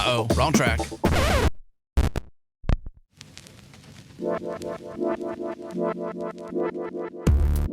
Uh-oh, wrong track.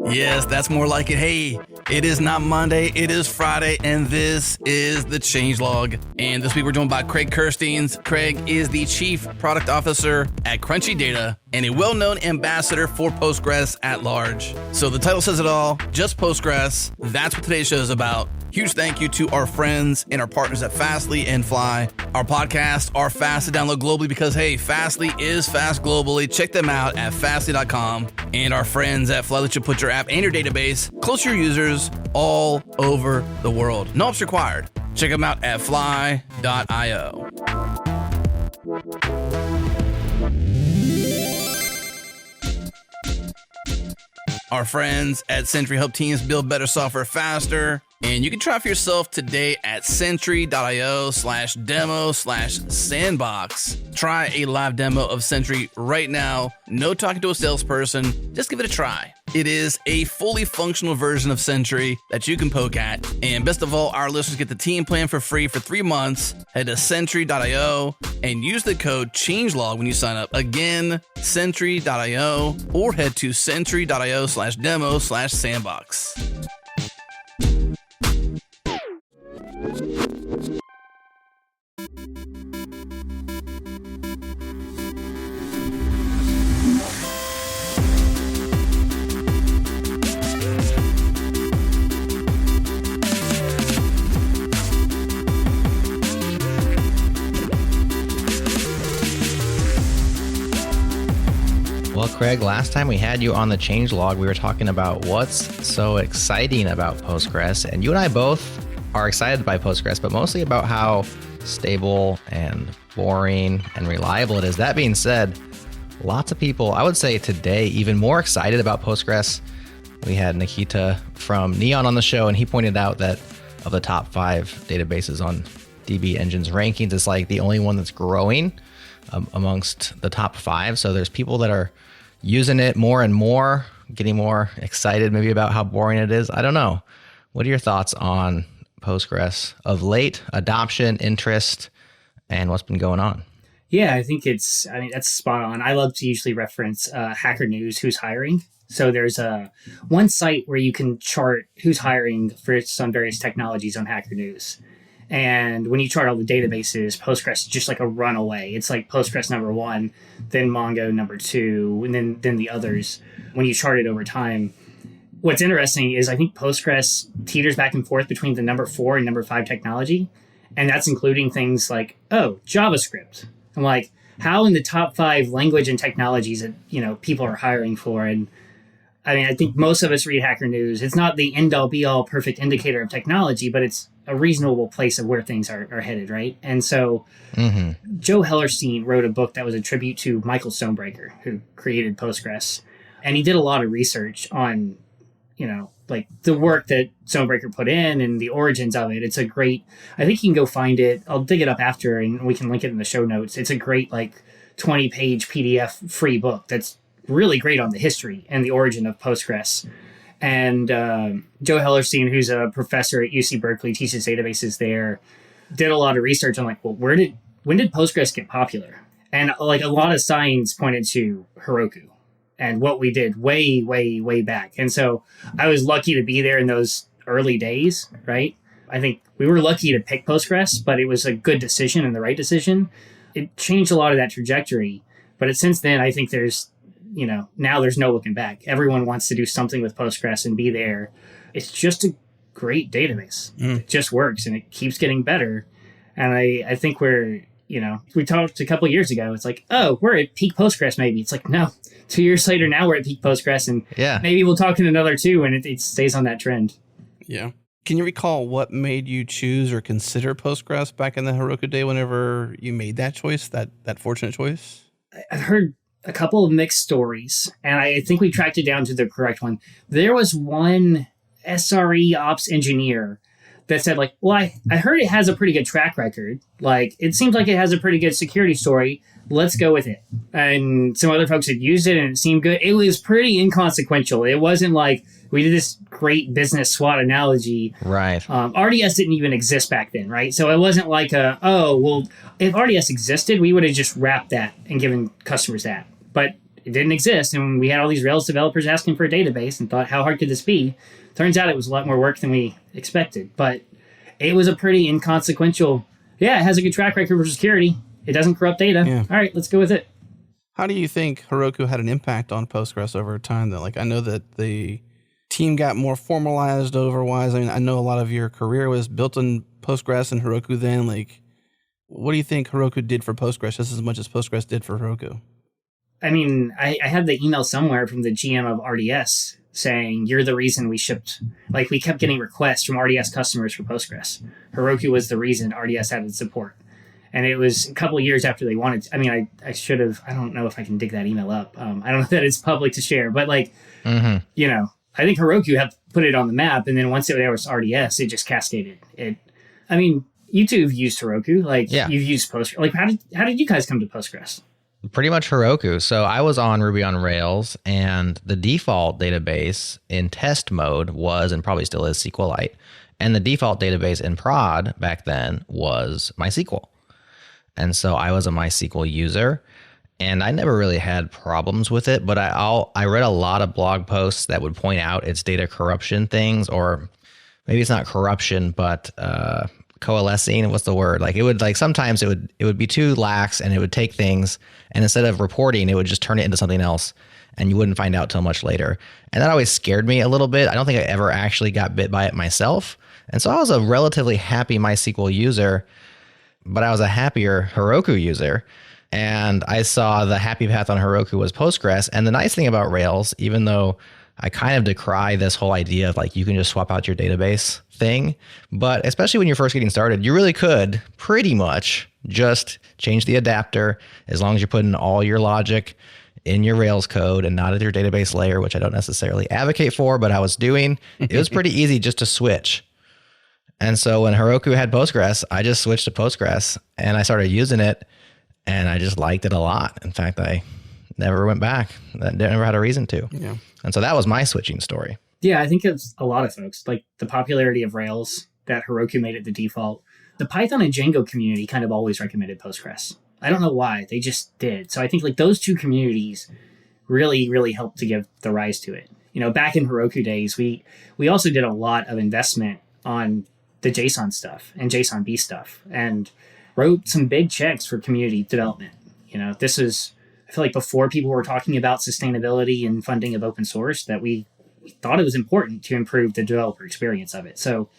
Yes, that's more like it. Hey, it is not Monday, it is Friday, and this is the Changelog. And this week we're joined by Craig Kerstiens. Craig is the Chief Product Officer at Crunchy Data and a well-known ambassador for Postgres at large. So the title says it all, just Postgres. That's what today's show is about. Huge thank you to our friends and our partners at Fastly and Fly. Our podcasts are fast to download globally because, hey, Fastly is fast globally. Check them out at fastly.com. And our friends at Fly let you put your app and your database close to your users all over the world. No apps required. Check them out at fly.io. Our friends at Sentry help teams build better software faster. And you can try for yourself today at sentry.io/demo/sandbox. Try a live demo of Sentry right now. No talking to a salesperson. Just give it a try. It is a fully functional version of Sentry that you can poke at. And best of all, our listeners get the team plan for free for 3 months. Head to sentry.io and use the code CHANGELOG when you sign up. Again, sentry.io or head to sentry.io/demo/sandbox. Well, Craig, last time we had you on the Changelog, we were talking about what's so exciting about Postgres. And you and I both are excited by Postgres, but mostly about how stable and boring and reliable it is. That being said, lots of people, I would say today, even more excited about Postgres. We had Nikita from Neon on the show, and he pointed out that of the top 5 databases on DB Engine's rankings, it's like the only one that's growing amongst the top 5. So there's people that are using it more and more, getting more excited maybe about how boring it is. I don't know. What are your thoughts on Postgres of late, adoption, interest, and what's been going on? Yeah, I think that's spot on. I love to usually reference Hacker News, who's hiring. So there's one site where you can chart who's hiring for some various technologies on Hacker News. And when you chart all the databases, Postgres is just like a runaway. It's like Postgres number 1, then Mongo number 2, and then the others when you chart it over time. What's interesting is I think Postgres teeters back and forth between the number 4 and number 5 technology. And that's including things like, JavaScript. I'm like, how in the top 5 language and technologies that, people are hiring for? And I mean, I think most of us read Hacker News. It's not the end-all be-all perfect indicator of technology, but it's a reasonable place of where things are headed, right? And so Joe Hellerstein wrote a book that was a tribute to Michael Stonebreaker, who created Postgres. And he did a lot of research on, like the work that Stonebreaker put in and the origins of it. It's a great, I think you can go find it. I'll dig it up after and we can link it in the show notes. It's a great 20-page PDF free book that's really great on the history and the origin of Postgres. And Joe Hellerstein, who's a professor at UC Berkeley, teaches databases there, did a lot of research on when did Postgres get popular? And a lot of signs pointed to Heroku and what we did way, way, way back. And so I was lucky to be there in those early days, right? I think we were lucky to pick Postgres, but it was a good decision and the right decision. It changed a lot of that trajectory. But since then, I think there's now there's no looking back. Everyone wants to do something with Postgres and be there. It's just a great database. It just works and it keeps getting better. And I think we talked a couple of years ago. It's like, we're at peak Postgres maybe. It's like, no, 2 years later, now we're at peak Postgres. And maybe we'll talk in another 2 and it stays on that trend. Yeah. Can you recall what made you choose or consider Postgres back in the Heroku day whenever you made that choice, that fortunate choice? I've heard a couple of mixed stories, and I think we tracked it down to the correct one. There was one SRE ops engineer that said, I heard it has a pretty good track record. It seems like it has a pretty good security story. Let's go with it. And some other folks had used it, and it seemed good. It was pretty inconsequential. It wasn't we did this great business SWOT analogy. Right. RDS didn't even exist back then, right? So it wasn't like if RDS existed, we would have just wrapped that and given customers that. But it didn't exist, and we had all these Rails developers asking for a database and thought, how hard could this be? Turns out it was a lot more work than we expected. But it was a pretty inconsequential, it has a good track record for security. It doesn't corrupt data. Yeah. All right, let's go with it. How do you think Heroku had an impact on Postgres over time, though? Like, I know that the team got more formalized overwise. I mean, I know a lot of your career was built on Postgres and Heroku then. Like, what do you think Heroku did for Postgres just as much as Postgres did for Heroku? I mean, I had the email somewhere from the GM of RDS saying, you're the reason we shipped. Like, we kept getting requests from RDS customers for Postgres. Heroku was the reason RDS had its support. And it was a couple of years after they wanted to. I mean, I should have, I don't know if I can dig that email up. I don't know that it's public to share, but like, I think Heroku had put it on the map. And then once there was RDS, it just cascaded. You two have used Heroku. Like, you've used Postgres. Like, how did you guys come to Postgres? Pretty much Heroku. So I was on Ruby on Rails, and the default database in test mode was, and probably still is, SQLite. And the default database in prod back then was MySQL. And so I was a MySQL user, and I never really had problems with it, but I read a lot of blog posts that would point out its data corruption things, or maybe it's not corruption, but coalescing. What's the word? Like, it would, like, sometimes it would be too lax, and it would take things, and instead of reporting, it would just turn it into something else, and you wouldn't find out till much later. And that always scared me a little bit. I don't think I ever actually got bit by it myself. And so I was a relatively happy MySQL user, but I was a happier Heroku user. And I saw the happy path on Heroku was Postgres. And the nice thing about Rails, even though I kind of decry this whole idea of like, you can just swap out your database thing, but especially when you're first getting started, you really could pretty much just change the adapter as long as you're putting all your logic in your Rails code and not at your database layer, which I don't necessarily advocate for, but I was doing. It was pretty easy just to switch. And so when Heroku had Postgres, I just switched to Postgres and I started using it, and I just liked it a lot. In fact, I never went back. I never had a reason to. Yeah. And so that was my switching story. Yeah, I think it's a lot of folks, like the popularity of Rails, that Heroku made it the default. The Python and Django community kind of always recommended Postgres. I don't know why, they just did. So I think like those two communities really, really helped to give the rise to it. Back in Heroku days, we also did a lot of investment on the JSON stuff and JSON-B stuff, and wrote some big checks for community development. This is, I feel like, before people were talking about sustainability and funding of open source, that we thought it was important to improve the developer experience of it. So,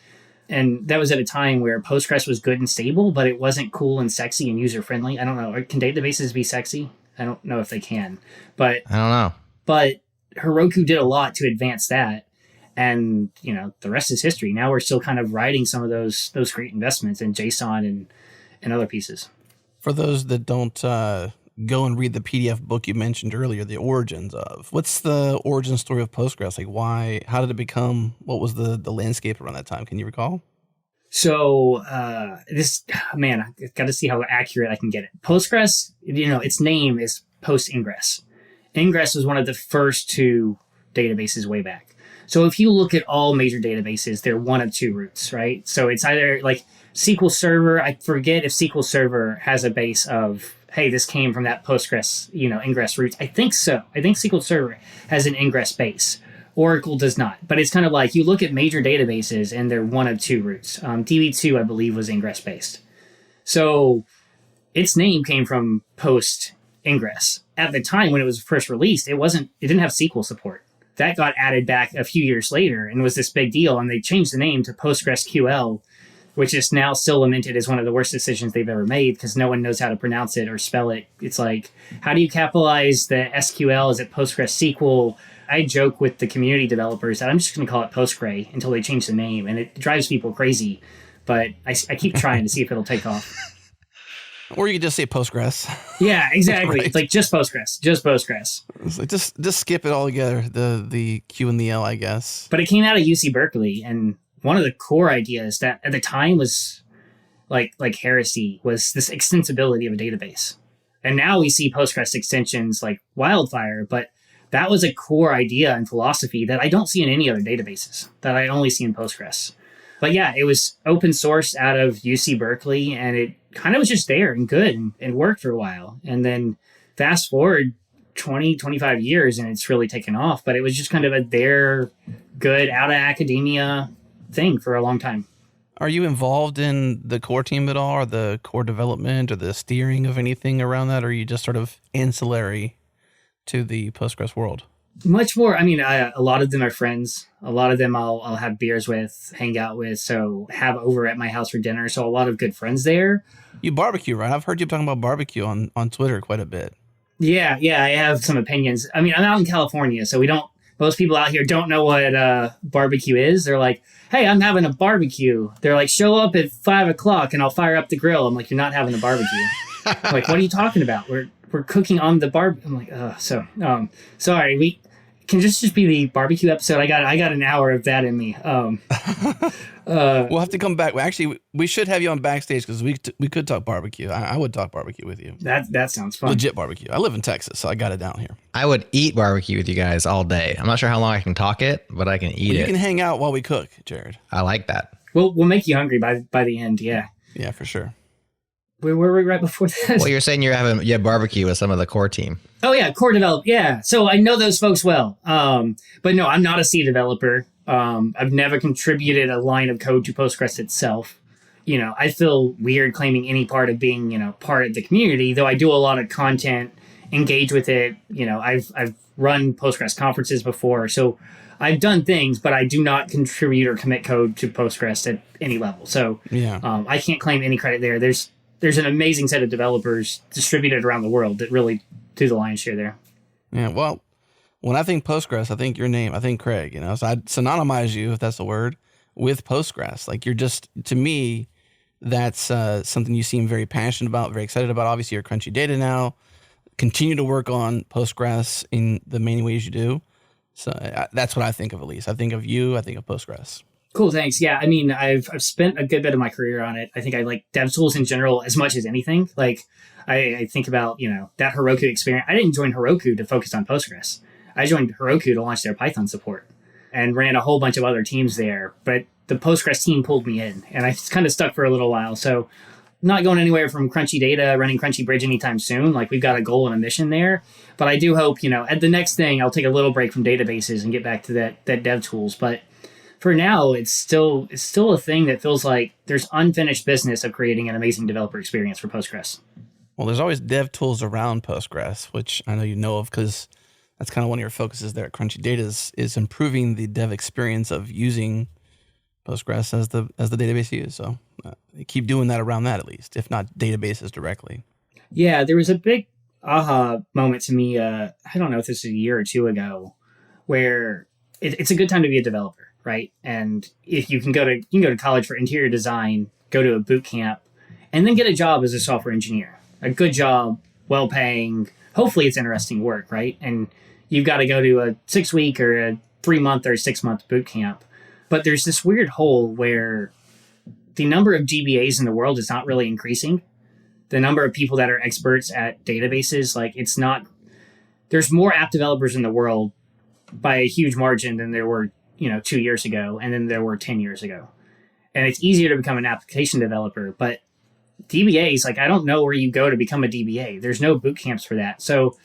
and that was at a time where Postgres was good and stable, but it wasn't cool and sexy and user-friendly. I don't know. Can databases be sexy? I don't know if they can, but I don't know. But Heroku did a lot to advance that. And, the rest is history. Now we're still kind of riding some of those great investments in JSON and other pieces. For those that don't go and read the PDF book you mentioned earlier, the origins of, what's the origin story of Postgres? Like, how did it become, what was the landscape around that time? Can you recall? So I got to see how accurate I can get it. Postgres, its name is Post-Ingress. Ingress was one of the first two databases way back. So if you look at all major databases, they're one of two roots, right? So it's either like SQL Server. I forget if SQL Server has a base of, hey, this came from that Postgres, ingress roots. I think so. I think SQL Server has an ingress base. Oracle does not. But it's kind of like you look at major databases and they're one of two roots. DB2, I believe, was ingress based. So its name came from post-ingress. At the time when it was first released, it didn't have SQL support. That got added back a few years later and was this big deal. And they changed the name to PostgreSQL, which is now still lamented as one of the worst decisions they've ever made because no one knows how to pronounce it or spell it. It's like, how do you capitalize the SQL? Is it PostgreSQL? I joke with the community developers that I'm just going to call it Postgre until they change the name. And it drives people crazy. But I keep trying to see if it'll take off. Or you could just say Postgres. Yeah, exactly. Right. It's like just Postgres. It's like just skip it all together, the Q and the L, I guess. But it came out of UC Berkeley, and one of the core ideas that at the time was like heresy was this extensibility of a database. And now we see Postgres extensions like wildfire, but that was a core idea and philosophy that I don't see in any other databases, that I only see in Postgres. But yeah, it was open source out of UC Berkeley, and it kind of was just there and good and worked for a while. And then fast forward 20, 25 years, and it's really taken off. But it was just kind of a there, good, out of academia thing for a long time. Are you involved in the core team at all, or the core development, or the steering of anything around that? Or are you just sort of ancillary to the Postgres world? Much more. I mean, a lot of them are friends. A lot of them I'll have beers with, hang out with, so have over at my house for dinner. So a lot of good friends there. You barbecue, right? I've heard you talking about barbecue on Twitter quite a bit. Yeah, I have some opinions. I mean, I'm out in California, so most people out here don't know what barbecue is. They're like, hey, I'm having a barbecue. They're like, show up at 5 o'clock and I'll fire up the grill. I'm like, you're not having a barbecue. I'm like, what are you talking about? We're cooking on the barbecue. I'm like, sorry, we can just be the barbecue episode. I got an hour of that in me. We'll have to come back. Actually, we should have you on backstage because we could talk barbecue. I would talk barbecue with you. That sounds fun. Legit barbecue. I live in Texas, so I got it down here. I would eat barbecue with you guys all day. I'm not sure how long I can talk it, but I can eat it. You can hang out while we cook, Jared. I like that. We'll make you hungry by the end. Yeah. Yeah, for sure. Where were we right before that? Well, you're saying you have barbecue with some of the core team. Oh yeah, core develop. Yeah, so I know those folks well. But no, I'm not a C developer. I've never contributed a line of code to Postgres itself. I feel weird claiming any part of being, part of the community, though I do a lot of content, engage with it. I've run Postgres conferences before, so I've done things, but I do not contribute or commit code to Postgres at any level. So I can't claim any credit there. There's an amazing set of developers distributed around the world that really do the lion's share there. Yeah, well, when I think Postgres, I think your name. I think Craig. So I synonymize you, if that's the word, with Postgres. Like you're just, to me, that's something you seem very passionate about, very excited about. Obviously, you're Crunchy Data now. Continue to work on Postgres in the many ways you do. So that's what I think of, at least. I think of you. I think of Postgres. Cool, thanks. Yeah, I mean, I've spent a good bit of my career on it. I think I like dev tools in general as much as anything. Like I think about, that Heroku experience. I didn't join Heroku to focus on Postgres. I joined Heroku to launch their Python support and ran a whole bunch of other teams there. But the Postgres team pulled me in, and I kind of stuck for a little while. So not going anywhere from Crunchy Data, running Crunchy Bridge anytime soon. Like we've got a goal and a mission there. But I do hope, at the next thing, I'll take a little break from databases and get back to that dev tools. But for now, it's still a thing that feels like there's unfinished business of creating an amazing developer experience for Postgres. Well, there's always dev tools around Postgres, which I know you know of because that's kind of one of your focuses there at Crunchy Data is improving the dev experience of using Postgres as the database used. So keep doing that around that, at least, if not databases directly. Yeah, there was a big aha moment to me. I don't know if this was a year or two ago, where it's a good time to be a developer, right? And if you can go to college for interior design, go to a boot camp, and then get a job as a software engineer. A good job, well paying. Hopefully, it's interesting work, right? And you've got to go to a 6-week or a 3-month or 6-month boot camp. But there's this weird hole where the number of DBAs in the world is not really increasing. The number of people that are experts at databases, it's not. There's more app developers in the world by a huge margin than there were 2 years ago, and then there were 10 years ago. And it's easier to become an application developer, but DBAs, I don't know where you go to become a DBA. There's no boot camps for that. So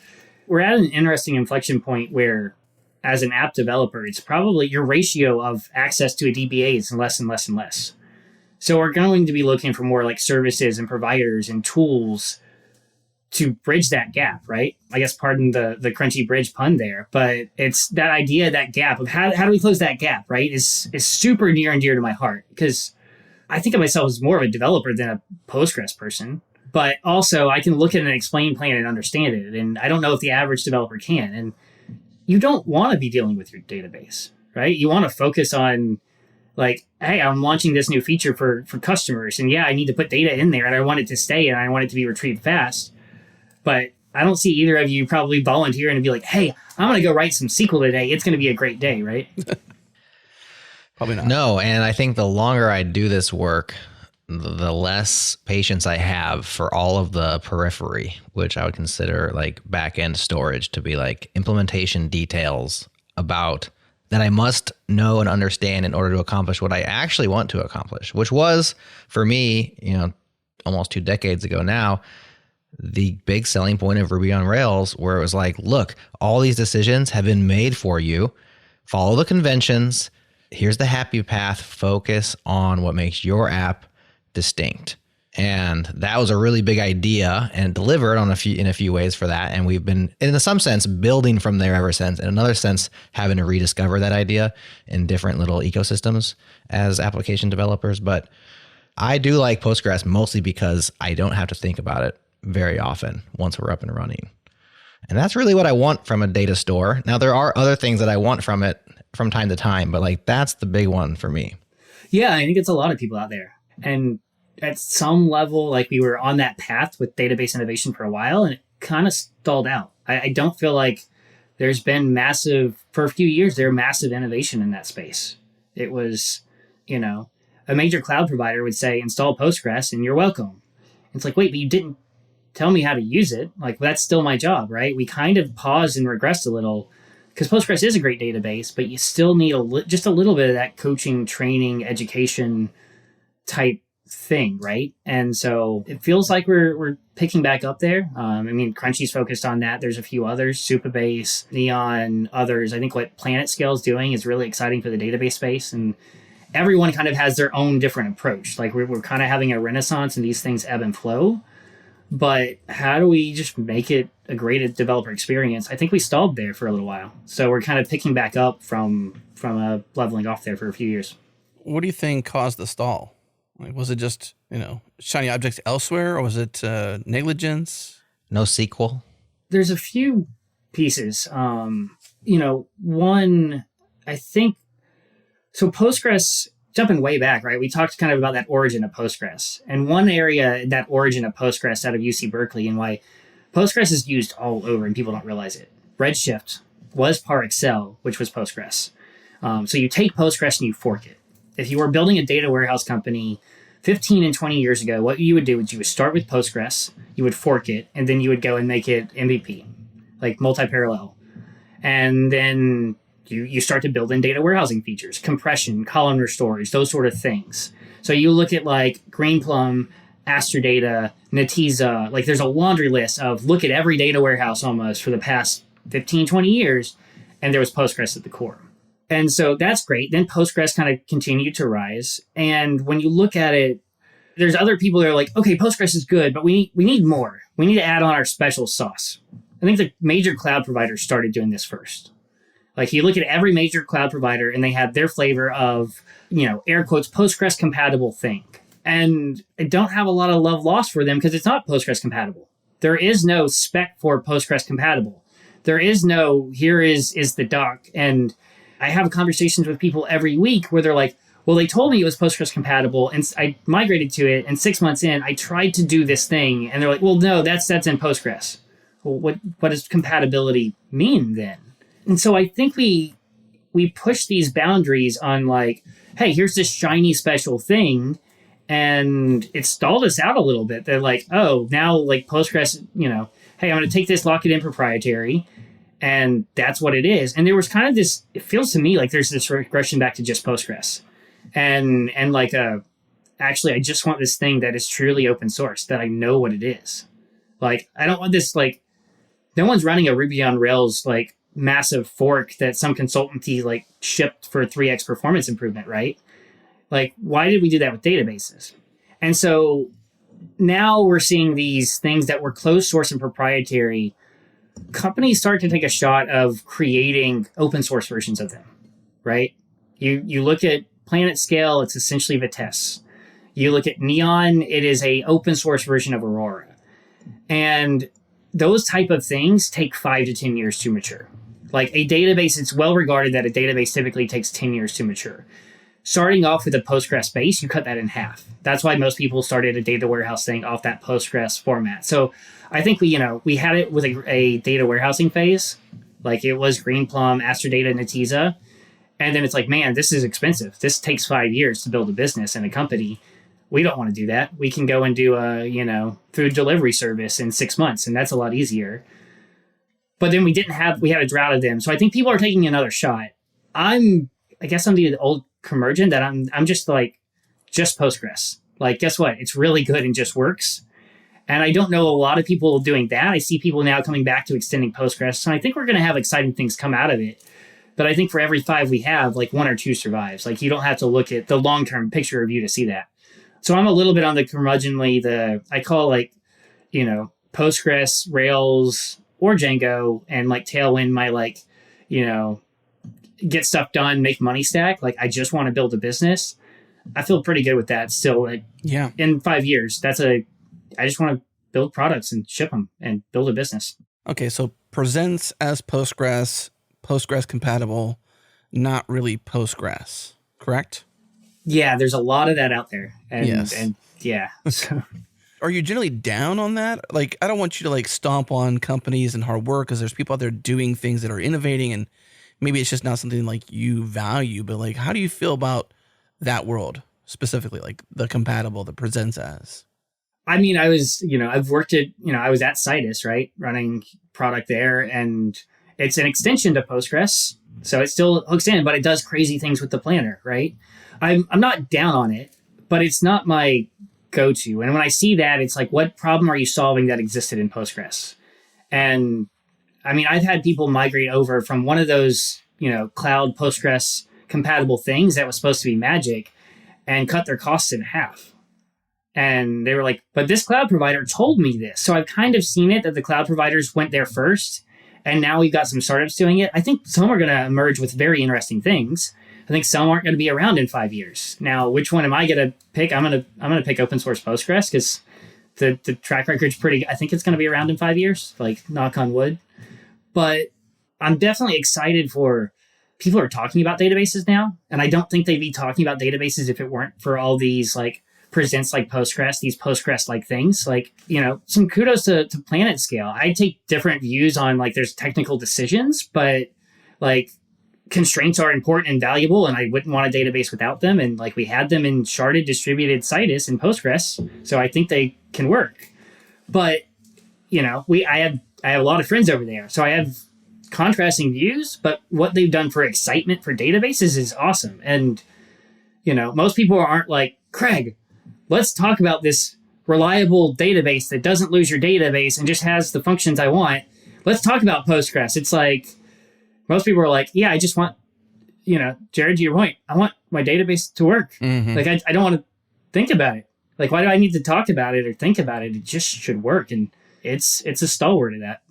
we're at an interesting inflection point where, as an app developer, it's probably your ratio of access to a DBA is less and less and less. So we're going to be looking for more services and providers and tools to bridge that gap, right? I guess pardon the Crunchy Bridge pun there, but it's that idea, that gap of how do we close that gap, right? Is super near and dear to my heart because I think of myself as more of a developer than a Postgres person, but also I can look at an explain plan and understand it. And I don't know if the average developer can. And you don't want to be dealing with your database, right? You want to focus on hey, I'm launching this new feature for customers. And yeah, I need to put data in there and I want it to stay and I want it to be retrieved fast. But I don't see either of you probably volunteering to be like, hey, I'm going to go write some SQL today. It's going to be a great day, right? Probably not. No, and I think the longer I do this work, the less patience I have for all of the periphery, which I would consider like back-end storage to be like implementation details about that I must know and understand in order to accomplish what I actually want to accomplish, which was for me, almost 2 decades ago now, the big selling point of Ruby on Rails, where it was like, look, all these decisions have been made for you. Follow the conventions. Here's the happy path. Focus on what makes your app distinct. And that was a really big idea and delivered in a few ways for that. And we've been, in some sense, building from there ever since. In another sense, having to rediscover that idea in different little ecosystems as application developers. But I do like Postgres mostly because I don't have to think about it very often once we're up and running. And that's really what I want from a data store. Now, there are other things that I want from it from time to time, but like that's the big one for me. Yeah, I think it's a lot of people out there. And at some level, like we were on that path with database innovation for a while and it kind of stalled out. I don't feel like there's been for a few years, there massive innovation in that space. It was, a major cloud provider would say, install Postgres and you're welcome. It's like, wait, but you didn't tell me how to use it. Like, that's still my job, right? We kind of paused and regressed a little because Postgres is a great database, but you still need just a little bit of that coaching, training, education type thing, right? And so it feels like we're picking back up there. Crunchy's focused on that. There's a few others, Supabase, Neon, others. I think what PlanetScale is doing is really exciting for the database space. And everyone kind of has their own different approach. Like we're kind of having a renaissance and these things ebb and flow. But how do we just make it a great developer experience? I think we stalled there for a little while. So we're kind of picking back up from leveling off there for a few years. What do you think caused the stall? Like, was it just, shiny objects elsewhere, or was it negligence? No SQL? There's a few pieces. One, I think, so Postgres, jumping way back, right? We talked kind of about that origin of Postgres. And one area, that origin of Postgres out of UC Berkeley and why Postgres is used all over and people don't realize it. Redshift was par excel, which was Postgres. So you take Postgres and you fork it. If you were building a data warehouse company 15 and 20 years ago, what you would do is you would start with Postgres, you would fork it, and then you would go and make it MVP, like multi-parallel. And then you start to build in data warehousing features, compression, columnar storage, those sort of things. So you look at like Greenplum, Astrodata, Netezza, like there's a laundry list of look at every data warehouse almost for the past 15, 20 years, and there was Postgres at the core. And so that's great. Then Postgres kind of continued to rise. And when you look at it, there's other people that are like, okay, Postgres is good, but we need more. We need to add on our special sauce. I think the major cloud providers started doing this first. Like you look at every major cloud provider and they have their flavor of, air quotes, Postgres compatible thing. And I don't have a lot of love lost for them because it's not Postgres compatible. There is no spec for Postgres compatible. There is no, here is the doc. And I have conversations with people every week where they're like, well, they told me it was Postgres compatible and I migrated to it. And 6 months in, I tried to do this thing. And they're like, well, no, that's in Postgres. Well, what does compatibility mean then? And so I think we push these boundaries on like, hey, here's this shiny special thing. And it stalled us out a little bit. They're like, oh, now like Postgres, hey, I'm going to take this, lock it in proprietary. And that's what it is. And there was kind of this, it feels to me like there's this regression back to just Postgres. And like, actually, I just want this thing that is truly open source, that I know what it is. Like, I don't want this, like, no one's running a Ruby on Rails, like, massive fork that some consultancy, like, shipped for 3x performance improvement, right? Like, why did we do that with databases? And so now we're seeing these things that were closed source and proprietary. Companies start to take a shot of creating open source versions of them, right? You look at PlanetScale, it's essentially Vitesse. You look at Neon, it is a open source version of Aurora. And those type of things take 5 to 10 years to mature. Like a database, it's well regarded that a database typically takes 10 years to mature. Starting off with a Postgres base, you cut that in half. That's why most people started a data warehouse thing off that Postgres format. So I think we had it with a data warehousing phase. Like it was Greenplum, Astrodata, Netezza. And then it's like, man, this is expensive. This takes 5 years to build a business and a company. we don't want to do that. We can go and do a, food delivery service in 6 months, and that's a lot easier. But then we had a drought of them. So I think people are taking another shot. I guess I'm the old curmudgeon that I'm just Postgres. Like, guess what? It's really good and just works. And I don't know a lot of people doing that. I see people now coming back to extending Postgres. So I think we're going to have exciting things come out of it. But I think for every 5 we have, like 1 or 2 survives. Like, you don't have to look at the long-term picture review to see that. So I'm a little bit on the curmudgeonly, I call Postgres, Rails, or Django, and Tailwind my get stuff done, make money stack. Like, I just want to build a business. I feel pretty good with that still. In 5 years, I just want to build products and ship them and build a business. Okay, so presents as Postgres compatible, not really Postgres, correct? Yeah, there's a lot of that out there. Yes. And yeah. So. Are you generally down on that? Like, I don't want you to stomp on companies and hard work, because there's people out there doing things that are innovating, and maybe it's just not something you value, but how do you feel about that world specifically, the compatible, the presents as? I mean, I was, I've worked at, I was at Citus, right? Running product there, and it's an extension to Postgres. So it still hooks in, but it does crazy things with the planner, right? I'm not down on it, but it's not my go-to. And when I see that, it's what problem are you solving that existed in Postgres? And I mean, I've had people migrate over from one of those, cloud Postgres compatible things that was supposed to be magic and cut their costs in half. And they were like, but this cloud provider told me this. So I've kind of seen it that the cloud providers went there first. And now we've got some startups doing it. I think some are going to emerge with very interesting things. I think some aren't going to be around in 5 years. Now, which one am I going to pick? I'm going to pick open source Postgres, because the track record's pretty. I think it's going to be around in 5 years, knock on wood. But I'm definitely excited for people who are talking about databases now. And I don't think they'd be talking about databases if it weren't for all these presents like Postgres, these Postgres-like things. Some kudos to PlanetScale. I take different views on there's technical decisions, but constraints are important and valuable, and I wouldn't want a database without them. And we had them in sharded distributed Citus and Postgres, so I think they can work. But I have a lot of friends over there, so I have contrasting views. But what they've done for excitement for databases is awesome. And most people aren't Craig, let's talk about this reliable database that doesn't lose your database and just has the functions I want. Let's talk about Postgres. It's most people are yeah, I just want, Jared, to your point, I want my database to work. Mm-hmm. I don't want to think about it. Why do I need to talk about it or think about it? It just should work. And it's a stalwart of that.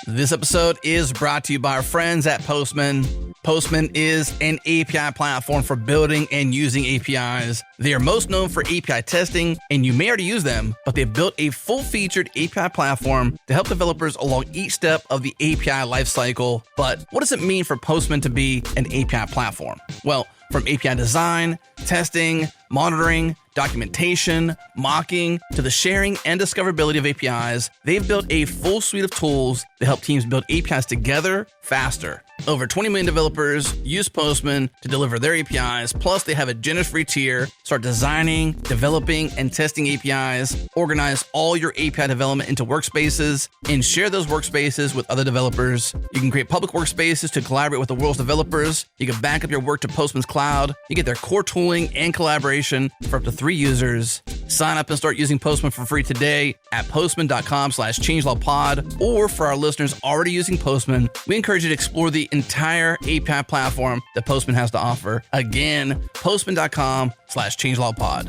This episode is brought to you by our friends at Postman. Postman is an API platform for building and using APIs. They are most known for API testing, and you may already use them, but they've built a full-featured API platform to help developers along each step of the API lifecycle. But what does it mean for Postman to be an API platform? Well, from API design, testing, monitoring, documentation, mocking, to the sharing and discoverability of APIs, they've built a full suite of tools to help teams build APIs together faster. Over 20 million developers use Postman to deliver their APIs, plus they have a generous free tier. Start designing, developing, and testing APIs, organize all your API development into workspaces, and share those workspaces with other developers. You can create public workspaces to collaborate with the world's developers. You can back up your work to Postman's cloud. You get their core tooling and collaboration for up to 3 users. Sign up and start using Postman for free today at postman.com/changelogpod. Or for our listeners already using Postman, we encourage you to explore the entire API platform that Postman has to offer. Again, postman.com/changelogpod.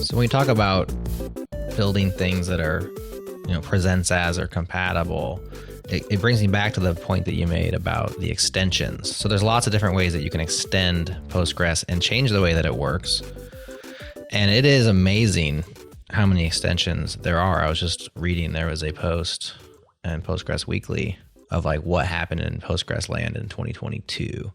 So when we talk about building things that are, presents as or compatible, it brings me back to the point that you made about the extensions. So there's lots of different ways that you can extend Postgres and change the way that it works. And it is amazing how many extensions there are. I was just reading, there was a post in Postgres Weekly of like what happened in Postgres land in 2022.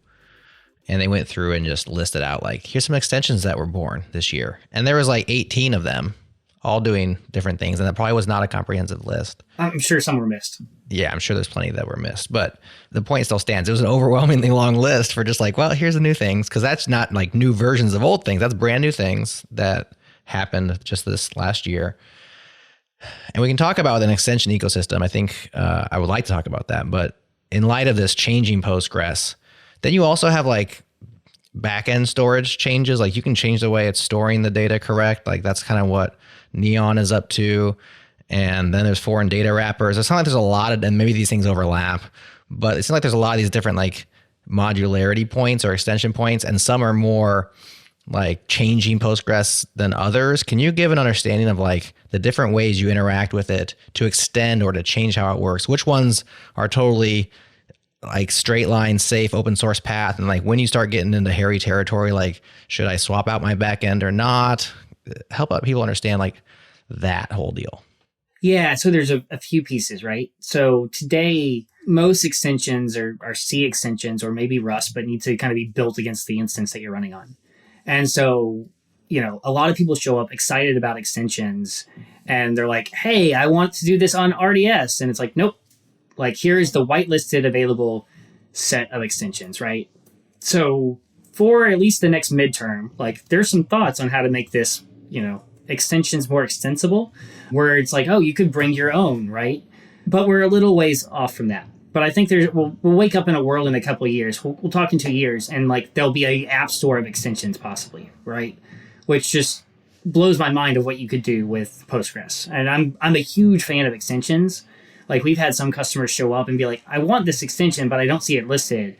And they went through and just listed out like, here's some extensions that were born this year. And there was like 18 of them, all doing different things. And that probably was not a comprehensive list. I'm sure some were missed. Yeah, I'm sure there's plenty that were missed. But the point still stands. It was an overwhelmingly long list for just like, well, here's the new things. Because that's not like new versions of old things. That's brand new things that happened just this last year. And we can talk about an extension ecosystem. I think I would like to talk about that. But in light of this changing Postgres, then you also have like backend storage changes. Like you can change the way it's storing the data, correct? Like that's kind of what Neon is up to. And then there's foreign data wrappers. It's not like there's a lot of, and maybe these things overlap, but it's not like there's a lot of these different like modularity points or extension points. And some are more like changing Postgres than others. Can you give an understanding of like the different ways you interact with it to extend or to change how it works? Which ones are totally like straight line, safe, open source path? And like when you start getting into hairy territory, like should I swap out my backend or not? Help people understand like that whole deal. Yeah, so there's a few pieces, right? So today, most extensions are C extensions or maybe Rust, but need to kind of be built against the instance that you're running on. And so, you know, a lot of people show up excited about extensions and they're like, hey, I want to do this on RDS. And it's like, nope, like here's the whitelisted available set of extensions, right? So for at least the next midterm, like there's some thoughts on how to make this, you know, extensions more extensible, where it's like, oh, you could bring your own, right? But we're a little ways off from that. But I think we'll wake up in a world in a couple of years. We'll talk in 2 years, and like there'll be a app store of extensions possibly, right? Which just blows my mind of what you could do with Postgres. And I'm a huge fan of extensions. Like we've had some customers show up and be like, I want this extension, but I don't see it listed.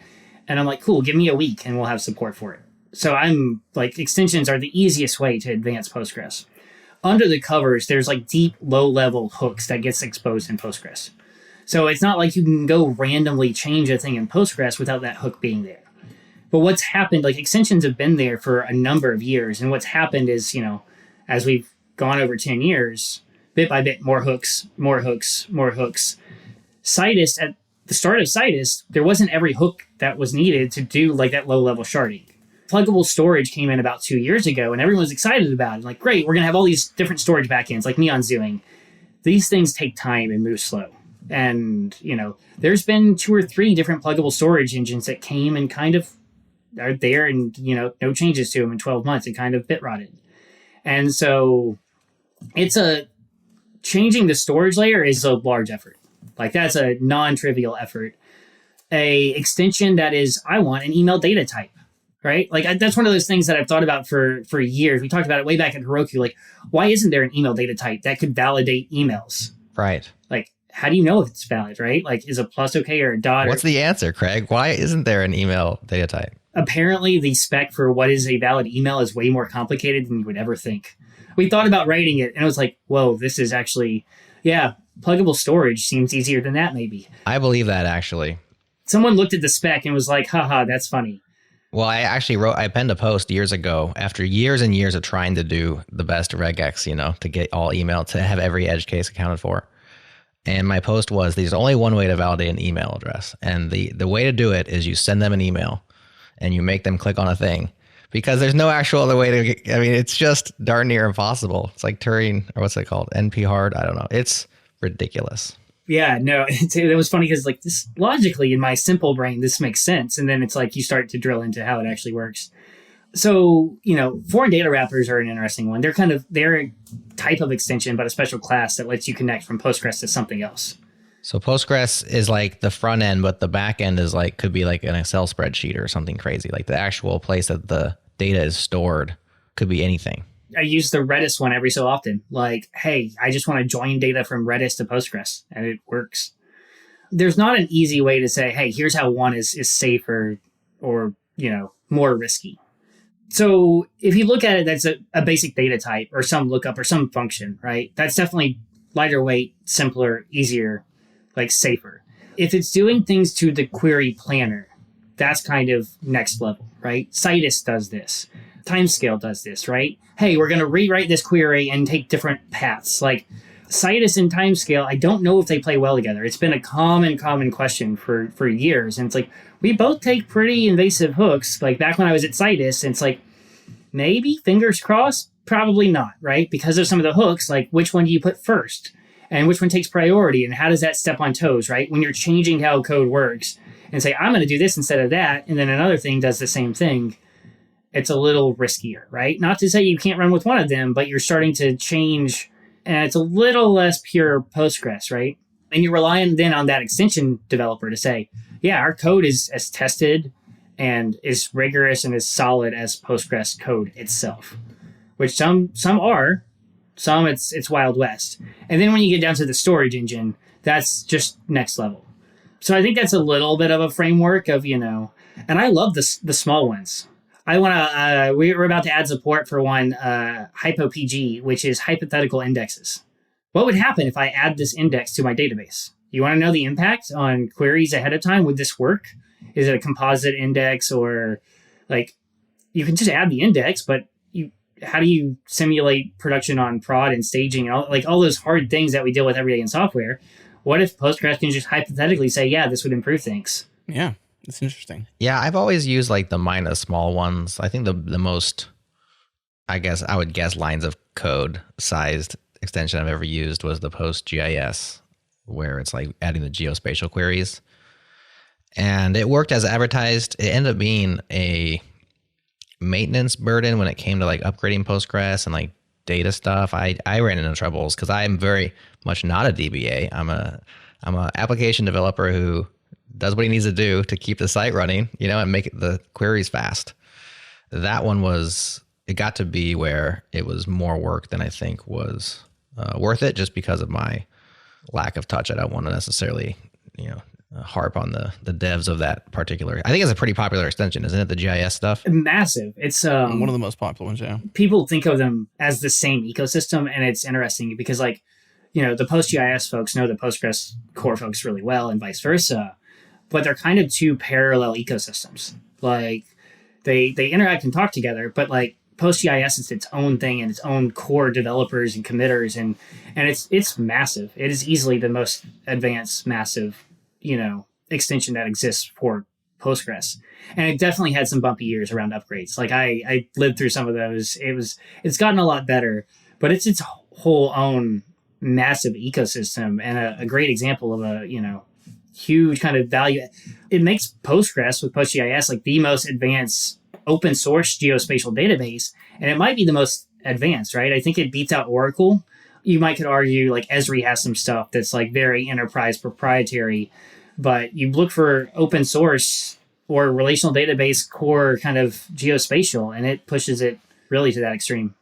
And I'm like, cool, give me a week and we'll have support for it. So I'm like, extensions are the easiest way to advance Postgres. Under the covers, there's like deep, low-level hooks that gets exposed in Postgres. So it's not like you can go randomly change a thing in Postgres without that hook being there. But what's happened, like extensions have been there for a number of years. And what's happened is, you know, as we've gone over 10 years, bit by bit, more hooks, more hooks, more hooks. Citus, at the start of Citus, there wasn't every hook that was needed to do like that low-level sharding. Pluggable storage came in about 2 years ago and everyone was excited about it. Like, great, we're going to have all these different storage backends like Neon's doing. These things take time and move slow. And, you know, there's been 2 or 3 different pluggable storage engines that came and kind of are there and, you know, no changes to them in 12 months and kind of bit rotted. And so it's changing the storage layer is a large effort. Like that's a non-trivial effort. A extension that is, I want an email data type. Right? Like that's one of those things that I've thought about for years. We talked about it way back at Heroku. Like, why isn't there an email data type that could validate emails? Right. Like, how do you know if it's valid, right? Like, is a plus okay or a dot? What's the answer, Craig? Why isn't there an email data type? Apparently, the spec for what is a valid email is way more complicated than you would ever think. We thought about writing it, and it was like, whoa, this is actually, yeah, pluggable storage seems easier than that, maybe. I believe that, actually. Someone looked at the spec and was like, haha, that's funny. Well, I penned a post years ago after years and years of trying to do the best regex, you know, to get all email, to have every edge case accounted for. And my post was, there's only one way to validate an email address. And the way to do it is you send them an email and you make them click on a thing, because there's no actual other way to get, I mean, it's just darn near impossible. It's like Turing, or what's it called? NP hard. I don't know. It's ridiculous. Yeah, no, it was funny because like this logically in my simple brain, this makes sense. And then it's like you start to drill into how it actually works. So, you know, foreign data wrappers are an interesting one. They're a type of extension, but a special class that lets you connect from Postgres to something else. So Postgres is like the front end, but the back end is like, could be like an Excel spreadsheet or something crazy. Like the actual place that the data is stored could be anything. I use the Redis one every so often. Like, hey, I just want to join data from Redis to Postgres, and it works. There's not an easy way to say, hey, here's how one is safer or, you know, more risky. So if you look at it, that's a basic data type or some lookup or some function, right? That's definitely lighter weight, simpler, easier, like safer. If it's doing things to the query planner, that's kind of next level, right? Citus does this. Timescale does this, right? Hey, we're going to rewrite this query and take different paths. Like Citus and Timescale, I don't know if they play well together. It's been a common question for years. And it's like, we both take pretty invasive hooks. Like back when I was at Citus, and it's like, maybe, fingers crossed, probably not, right? Because of some of the hooks, like which one do you put first? And which one takes priority? And how does that step on toes, right? When you're changing how code works and say, I'm going to do this instead of that, and then another thing does the same thing, it's a little riskier, right? Not to say you can't run with one of them, but you're starting to change, and it's a little less pure Postgres, right? And you're relying then on that extension developer to say, yeah, our code is as tested and is rigorous and as solid as Postgres code itself, which some are, some it's Wild West. And then when you get down to the storage engine, that's just next level. So I think that's a little bit of a framework of, and I love the small ones. I want to, we're about to add support for one, HypoPG, which is hypothetical indexes. What would happen if I add this index to my database? You want to know the impact on queries ahead of time? Would this work? Is it a composite index, or like you can just add the index, but how do you simulate production on prod and staging and all those hard things that we deal with every day in software? What if Postgres can just hypothetically say, yeah, this would improve things? Yeah, that's interesting. Yeah, I've always used like the minus small ones. I think the most, I guess I would guess, lines of code sized extension I've ever used was the PostGIS, where it's like adding the geospatial queries. And it worked as advertised. It ended up being a maintenance burden when it came to like upgrading Postgres and like data stuff. I ran into troubles because I'm very much not a DBA. I'm a application developer who does what he needs to do to keep the site running, and make the queries fast. That one it got to be where it was more work than I think was worth it, just because of my lack of touch. I don't want to necessarily, harp on the devs of that particular. I think it's a pretty popular extension, isn't it? The GIS stuff. Massive. It's one of the most popular ones. Yeah. People think of them as the same ecosystem, and it's interesting because, the PostGIS folks know the Postgres core folks really well, and vice versa. But they're kind of two parallel ecosystems. Like they interact and talk together, but like PostGIS is its own thing and its own core developers and committers, and it's massive. It is easily the most advanced, massive, extension that exists for Postgres. And it definitely had some bumpy years around upgrades. Like I lived through some of those. It's gotten a lot better, but it's its whole own massive ecosystem and a great example of a, huge kind of value. It makes Postgres with PostGIS like the most advanced open source geospatial database. And it might be the most advanced, right? I think it beats out Oracle. You could argue like Esri has some stuff that's like very enterprise proprietary, but you look for open source or relational database core kind of geospatial, and it pushes it really to that extreme.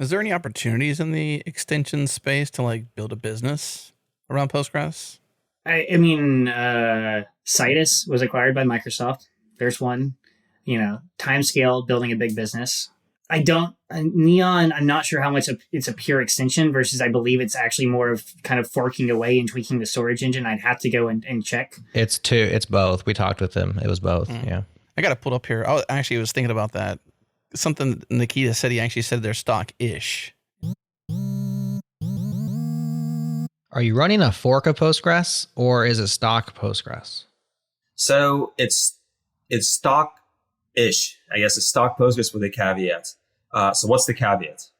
Is there any opportunities in the extension space to like build a business around Postgres? I mean, Citus was acquired by Microsoft. There's one, Timescale building a big business. Neon, I'm not sure how much it's a pure extension versus I believe it's actually more of kind of forking away and tweaking the storage engine. I'd have to go and check. It's both. We talked with them. It was both. Yeah. I got to pull up here. I was thinking about that. Something Nikita said, he actually said they're stock-ish. Are you running a fork of Postgres or is it stock Postgres? So it's stock-ish. I guess it's stock Postgres with a caveat. So what's the caveat?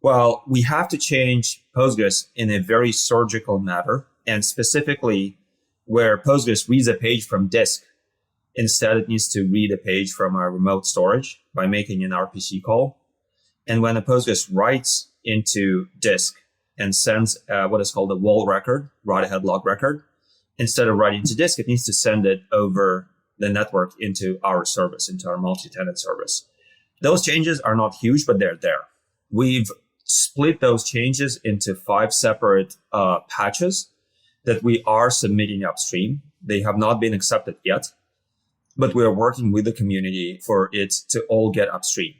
Well, we have to change Postgres in a very surgical manner, and specifically where Postgres reads a page from disk. Instead, it needs to read a page from our remote storage by making an RPC call. And when a Postgres writes into disk and sends what is called a WAL record, write-ahead log record, instead of writing to disk, it needs to send it over the network into our service, into our multi-tenant service. Those changes are not huge, but they're there. We've split those changes into 5 separate patches that we are submitting upstream. They have not been accepted yet, but we are working with the community for it to all get upstream.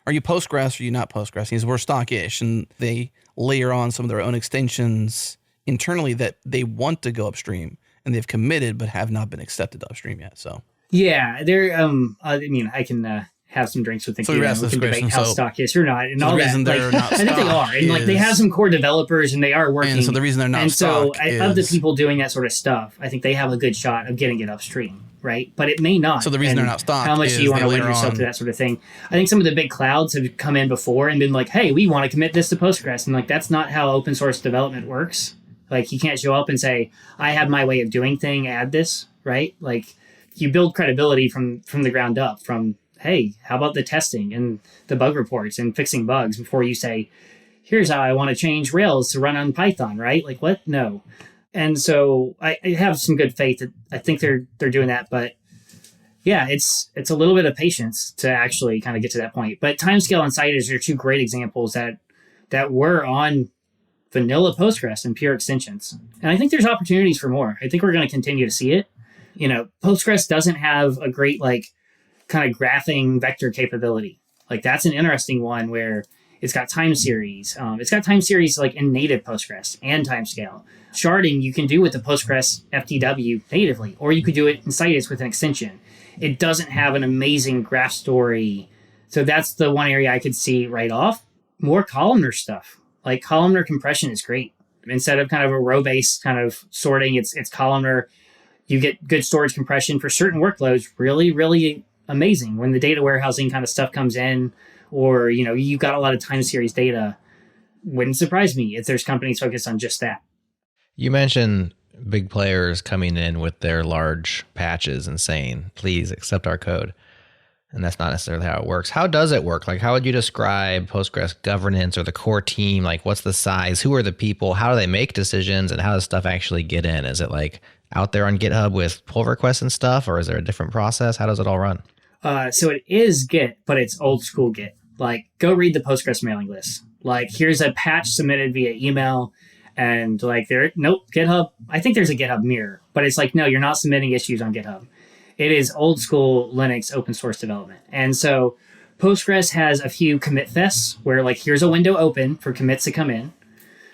are you Postgres or are you not Postgres? He says, we're stockish, and they layer on some of their own extensions internally that they want to go upstream, and they've committed but have not been accepted upstream yet. So yeah, they're I mean, I can have some drinks with the So we we asked this can debate question, how so- stockish or not, and so all the that. reason they're Like, not I think they stock are, and like they is- have some core developers, and they are working. And so the reason they're not and so stock of the is- people doing that sort of stuff, I think they have a good shot of getting it upstream, right? But it may not. So the reason And they're not stock how much is do you want they to win later yourself on- to that sort of thing? I think some of the big clouds have come in before and been like, hey, we want to commit this to Postgres, and like that's not how open source development works. Like you can't show up and say, I have my way of doing thing, add this, right? Like you build credibility from the ground up, from, hey, how about the testing and the bug reports and fixing bugs before you say, here's how I want to change Rails to run on Python, right? Like what? No. And so I have some good faith that I think they're doing that, but yeah, it's a little bit of patience to actually kind of get to that point. But Timescale and Citus are two great examples that were on vanilla Postgres and pure extensions. And I think there's opportunities for more. I think we're going to continue to see it. You know, Postgres doesn't have a great like kind of graphing vector capability. Like that's an interesting one where it's got time series. It's got time series like in native Postgres and timescale. Sharding you can do with the Postgres FTW natively, or you could do it in Citus with an extension. It doesn't have an amazing graph story. So that's the one area I could see right off. More columnar stuff. Like columnar compression is great. Instead of kind of a row-based kind of sorting, it's columnar. You get good storage compression for certain workloads. Really, really amazing when the data warehousing kind of stuff comes in, or you know you've got a lot of time series data. Wouldn't surprise me if there's companies focused on just that. You mentioned big players coming in with their large patches and saying, please accept our code. And that's not necessarily how it works. How does it work? Like, how would you describe Postgres governance or the core team? Like, what's the size? Who are the people? How do they make decisions? And how does stuff actually get in? Is it like out there on GitHub with pull requests and stuff? Or is there a different process? How does it all run? So it is Git, but it's old school Git. Like, go read the Postgres mailing list. Like, here's a patch submitted via email. And like, GitHub. I think there's a GitHub mirror, but it's like, no, you're not submitting issues on GitHub. It is old school Linux open source development. And so Postgres has a few commit fests where like, here's a window open for commits to come in.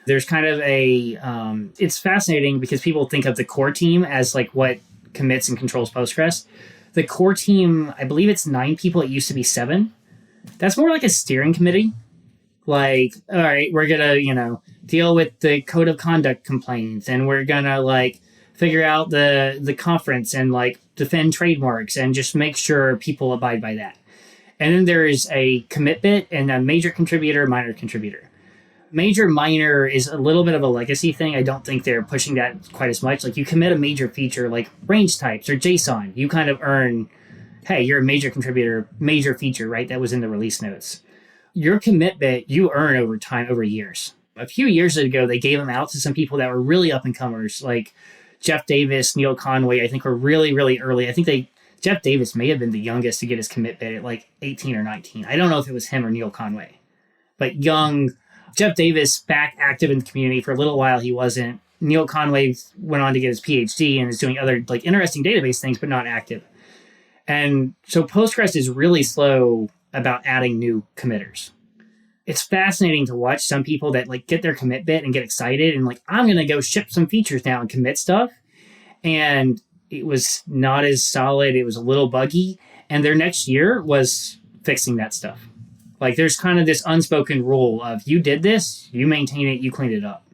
There's kind of it's fascinating because people think of the core team as like what commits and controls Postgres. The core team, I believe it's 9 people. It used to be 7. That's more like a steering committee. Like, all right, we're going to, deal with the code of conduct complaints, and we're going to like figure out the conference and like defend trademarks and just make sure people abide by that. And then there is a commit bit and a major contributor, minor contributor. Major minor is a little bit of a legacy thing. I don't think they're pushing that quite as much. Like you commit a major feature like range types or JSON, you kind of earn, hey, you're a major contributor, major feature, right? That was in the release notes. Your commit bit, you earn over time, over years. A few years ago, they gave them out to some people that were really up-and-comers, like Jeff Davis, Neil Conway, I think were really, really early. I think Jeff Davis may have been the youngest to get his commit bit at like 18 or 19. I don't know if it was him or Neil Conway. But young, Jeff Davis back active in the community for a little while, he wasn't. Neil Conway went on to get his PhD and is doing other like interesting database things, but not active. And so Postgres is really slow about adding new committers. It's fascinating to watch some people that like get their commit bit and get excited and like, I'm going to go ship some features now and commit stuff. And it was not as solid. It was a little buggy. And their next year was fixing that stuff. Like there's kind of this unspoken rule of you did this, you maintain it, you clean it up.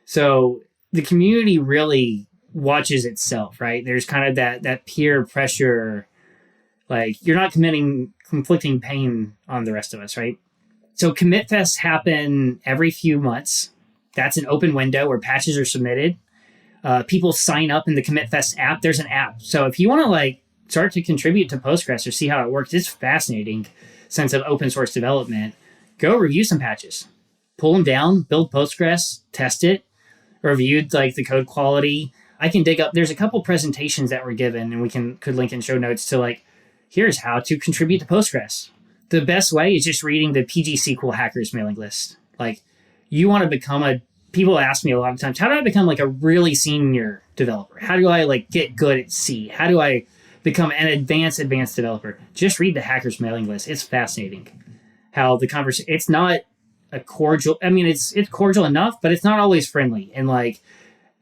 So the community really watches itself, right? There's kind of that peer pressure. Like you're not committing conflicting pain on the rest of us, right? So commit fests happen every few months. That's an open window where patches are submitted. People sign up in the commit fest app. There's an app. So if you want to like start to contribute to Postgres or see how it works, it's fascinating sense of open source development. Go review some patches, pull them down, build Postgres, test it, review like the code quality. I can dig up. There's a couple presentations that were given, and we could link in show notes to like, here's how to contribute to Postgres. The best way is just reading the PG SQL hackers mailing list. Like you want to become people ask me a lot of times, how do I become like a really senior developer? How do I like get good at C? How do I become an advanced developer? Just read the hackers mailing list. It's fascinating. how the conversation, it's not a cordial, I mean, it's cordial enough, but it's not always friendly. And like,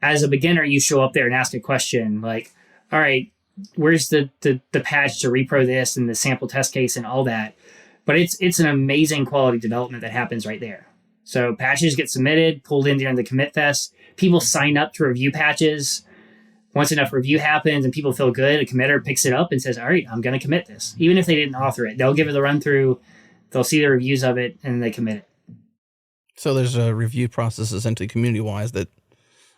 as a beginner, you show up there and ask a question like, all right, where's the patch to repro this and the sample test case and all that. But it's an amazing quality development that happens right there. So patches get submitted, pulled in during the commit fest. People sign up to review patches. Once enough review happens and people feel good, a committer picks it up and says, all right, I'm going to commit this. Even if they didn't author it, they'll give it the run through, they'll see the reviews of it, and they commit it. So there's a review process essentially community-wise that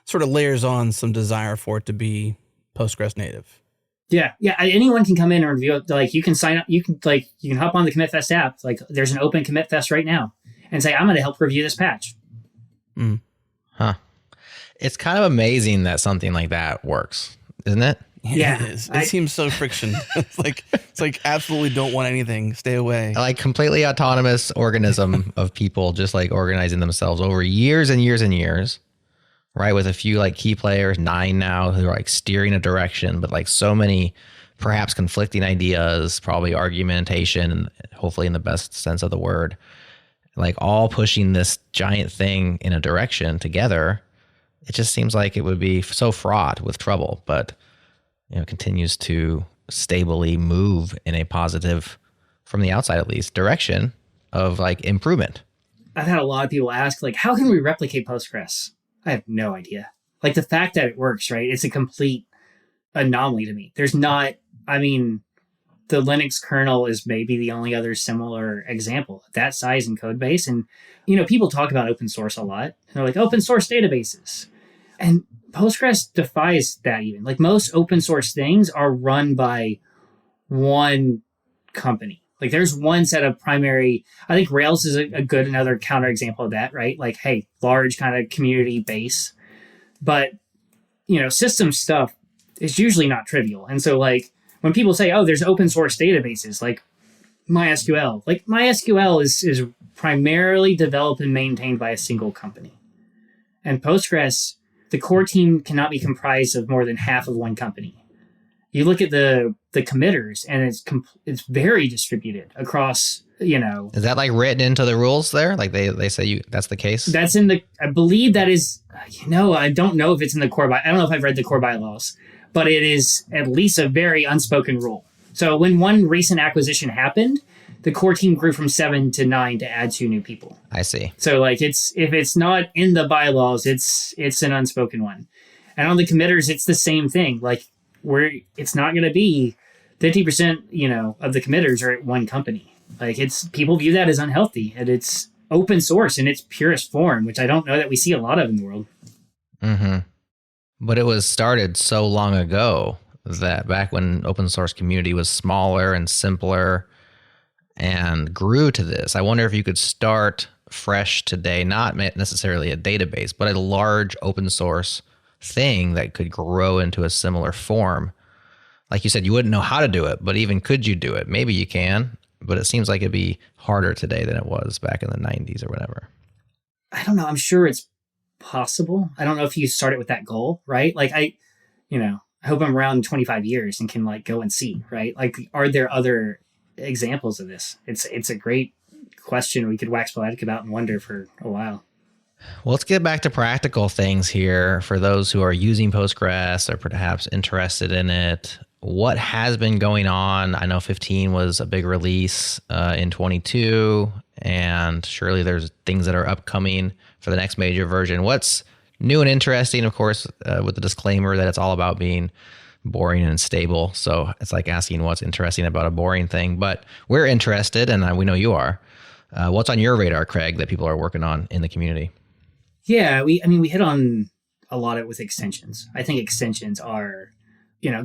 sort of layers on some desire for it to be Postgres native. Yeah. Anyone can come in and review it. Like you can sign up, you can hop on the Commit Fest app. Like there's an open Commit Fest right now and say, I'm going to help review this patch. Mm. Huh. It's kind of amazing that something like that works, isn't it? Yeah. It is. It seems so friction. It's like absolutely don't want anything. Stay away. Like completely autonomous organism of people just like organizing themselves over years and years and years. Right, with a few like key players, 9 now, who are like steering a direction, but like so many perhaps conflicting ideas, probably argumentation, hopefully in the best sense of the word, like all pushing this giant thing in a direction together. It just seems like it would be so fraught with trouble, but continues to stably move in a positive, from the outside at least, direction of like improvement. I've had a lot of people ask, like, how can we replicate Postgres? I have no idea. Like the fact that it works, right? It's a complete anomaly to me. There's not, I mean, the Linux kernel is maybe the only other similar example that size and code base. And, people talk about open source a lot. And they're like open source databases. And Postgres defies that even. Like most open source things are run by one company. Like there's one set of primary, I think Rails is a good another counterexample of that, right? Like, hey, large kind of community base. But, system stuff is usually not trivial. And so like when people say, oh, there's open source databases like MySQL, like MySQL is primarily developed and maintained by a single company. And Postgres, the core team cannot be comprised of more than half of one company. You look at the committers and it's very distributed across, Is that like written into the rules there? Like they say that's the case? That's in I believe that is, I don't know if it's in the core I don't know if I've read the core bylaws, but it is at least a very unspoken rule. So when one recent acquisition happened, the core team grew from 7 to 9 to add 2 new people. I see. So like if it's not in the bylaws, it's an unspoken one. And on the committers, it's the same thing. Like it's not going to be 50%, of the committers are at one company. Like people view that as unhealthy, and it's open source in its purest form, which I don't know that we see a lot of in the world. Mm-hmm. But it was started so long ago that back when open source community was smaller and simpler and grew to this. I wonder if you could start fresh today, not necessarily a database, but a large open source thing that could grow into a similar form. Like you said, you wouldn't know how to do it, but even could you do it? Maybe you can, but it seems like it'd be harder today than it was back in the 90s or whatever. I don't know. I'm sure it's possible. I don't know if you started with that goal, right? Like I hope I'm around in 25 years and can like go and see, right? Like, are there other examples of this? It's a great question we could wax poetic about and wonder for a while. Well, let's get back to practical things here for those who are using Postgres or perhaps interested in it. What has been going on? I know 15 was a big release in 22, and surely there's things that are upcoming for the next major version. What's new and interesting, of course, with the disclaimer that it's all about being boring and stable. So it's like asking what's interesting about a boring thing, but we're interested, and we know you are. What's on your radar, Craig, that people are working on in the community? Yeah, we hit on a lot of it with extensions. I think extensions are,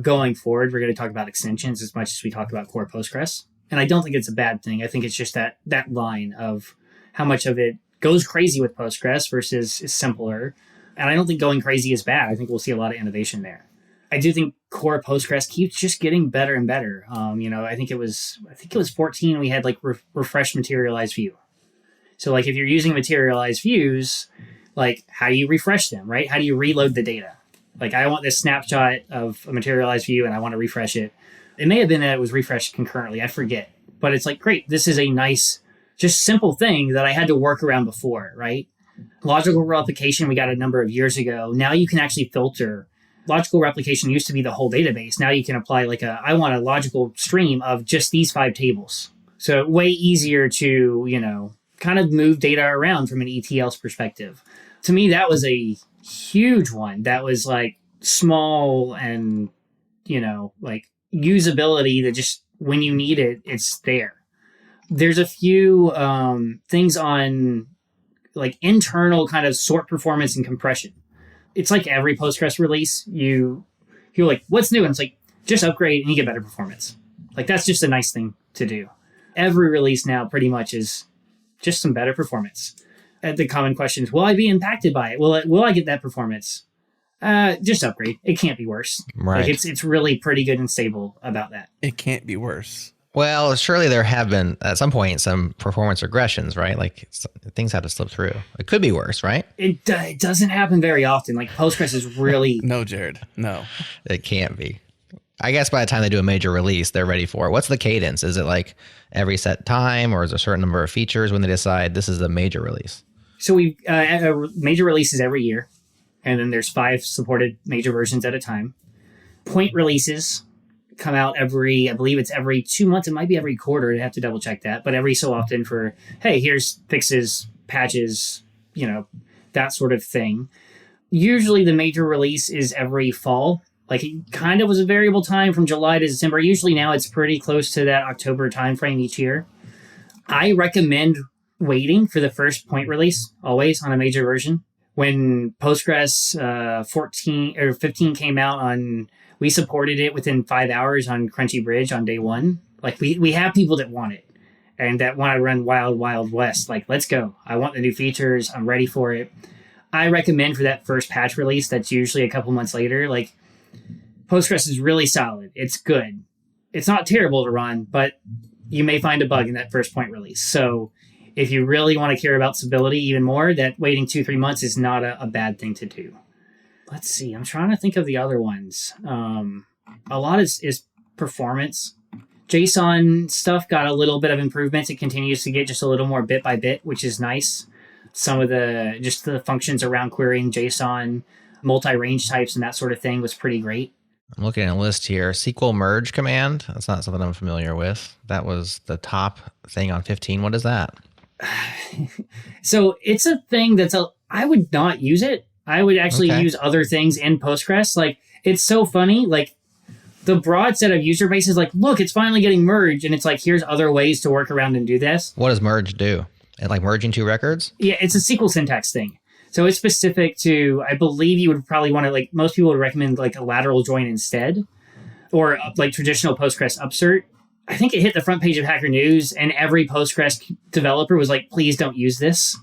going forward, we're going to talk about extensions as much as we talk about core Postgres. And I don't think it's a bad thing. I think it's just that line of how much of it goes crazy with Postgres versus is simpler. And I don't think going crazy is bad. I think we'll see a lot of innovation there. I do think core Postgres keeps just getting better and better. I think it was 14. We had like refresh materialized view. So like if you're using materialized views, like how do you refresh them, right? How do you reload the data? Like I want this snapshot of a materialized view and I want to refresh it. It may have been that it was refreshed concurrently. I forget, but it's like, great. This is a nice just simple thing that I had to work around before, right? Logical replication, we got a number of years ago. Now you can actually filter. Logical replication used to be the whole database. Now you can apply I want a logical stream of just these 5 tables. So way easier to, kind of move data around from an ETL's perspective. To me, that was a huge one. That was small and, usability that just when you need it, it's there. There's a few things on internal kind of sort performance and compression. It's like every Postgres release, you're like, what's new? And it's just upgrade and you get better performance. That's just a nice thing to do. Every release now pretty much is just some better performance. The common question is, will I be impacted by it? Will I get that performance? Just upgrade. It can't be worse. Right. It's really pretty good and stable about that. It can't be worse. Well, surely there have been at some point some performance regressions, right? Things have to slip through. It could be worse, right? It doesn't happen very often. Postgres is really... No, Jared. No. It can't be. I guess by the time they do a major release, they're ready for it. What's the cadence? Is it every set time, or is there a certain number of features when they decide this is a major release? So we major releases every year, and then there's 5 supported major versions at a time. Point releases come out I believe it's every 2 months. It might be every quarter. I have to double check that, but every so often for, hey, here's fixes, patches, that sort of thing. Usually the major release is every fall. It kind of was a variable time from July to December. Usually now it's pretty close to that October timeframe each year. I recommend waiting for the first point release always on a major version. When Postgres 14 or 15 came out we supported it within 5 hours on Crunchy Bridge on day 1. We have people that want it and that want to run wild west. Let's go. I want the new features. I'm ready for it. I recommend for that first patch release, that's usually a couple months later. Postgres is really solid. It's good. It's not terrible to run, but you may find a bug in that first point release. So if you really want to care about stability even more, that waiting 2-3 months is not a bad thing to do. Let's see. I'm trying to think of the other ones. A lot is performance. JSON stuff got a little bit of improvements. It continues to get just a little more bit by bit, which is nice. Some of the functions around querying JSON, multi-range types and that sort of thing was pretty great. I'm looking at a list here. SQL merge command. That's not something I'm familiar with. That was the top thing on 15. What is that? So it's a thing I would not use it. I would actually use other things in Postgres. It's so funny. The broad set of user bases, look, it's finally getting merged. And it's here's other ways to work around and do this. What does merge do? It merging 2 records? Yeah, it's a SQL syntax thing. So it's specific to, I believe you would probably want to, most people would recommend a lateral join instead, or traditional Postgres upsert. I think it hit the front page of Hacker News and every Postgres developer was please don't use this.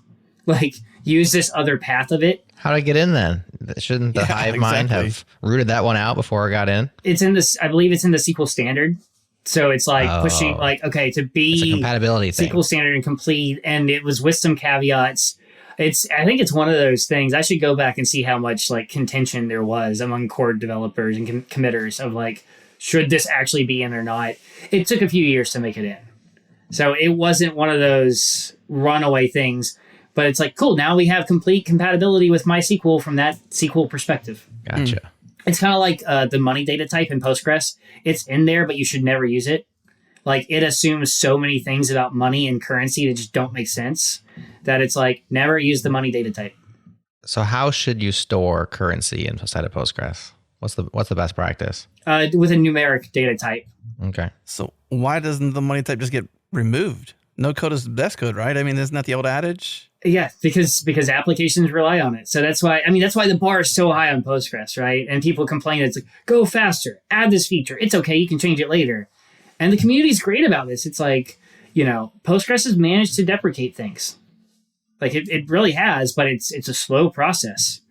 Use this other path of it. How did I get in then? Shouldn't the hive mind have rooted that one out before I got in? It's in this, I believe it's in the SQL standard. So it's pushing to be it's a compatibility thing. SQL standard and complete. And it was with some caveats. I think it's one of those things. I should go back and see how much contention there was among core developers and committers of should this actually be in or not? It took a few years to make it in. So it wasn't one of those runaway things, but it's cool. Now we have complete compatibility with MySQL from that SQL perspective. Gotcha. It's kind of like the money data type in Postgres. It's in there, but you should never use it. It assumes so many things about money and currency that just don't make sense that it's never use the money data type. So how should you store currency inside of Postgres? What's the best practice? With a numeric data type. Okay. So why doesn't the money type just get removed? No code is the best code, right? I mean, isn't that the old adage? Yeah, because applications rely on it. So that's why the bar is so high on Postgres, right? And people complain, it's go faster, add this feature. It's okay, you can change it later. And the community's great about this. It's Postgres has managed to deprecate things. It really has, but it's a slow process.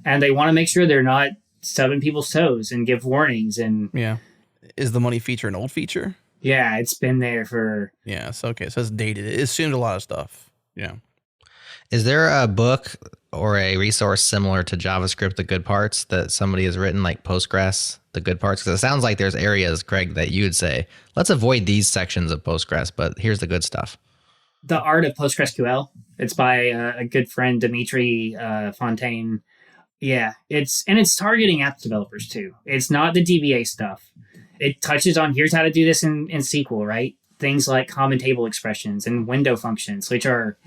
And they want to make sure they're not stubbing people's toes and give warnings. And yeah. Is the money feature an old feature? Yeah, it's been there for... Yeah, so okay. So it's dated. It assumed a lot of stuff. Yeah. Is there a book or a resource similar to JavaScript, the good parts, that somebody has written, like Postgres, the good parts? Because it sounds like there's areas, Craig, that you would say, let's avoid these sections of Postgres, but here's the good stuff. The Art of PostgreSQL. It's by a good friend, Dimitri Fontaine. Yeah, it's targeting app developers too. It's not the DBA stuff. It touches on here's how to do this in SQL, right? Things like common table expressions and window functions, which are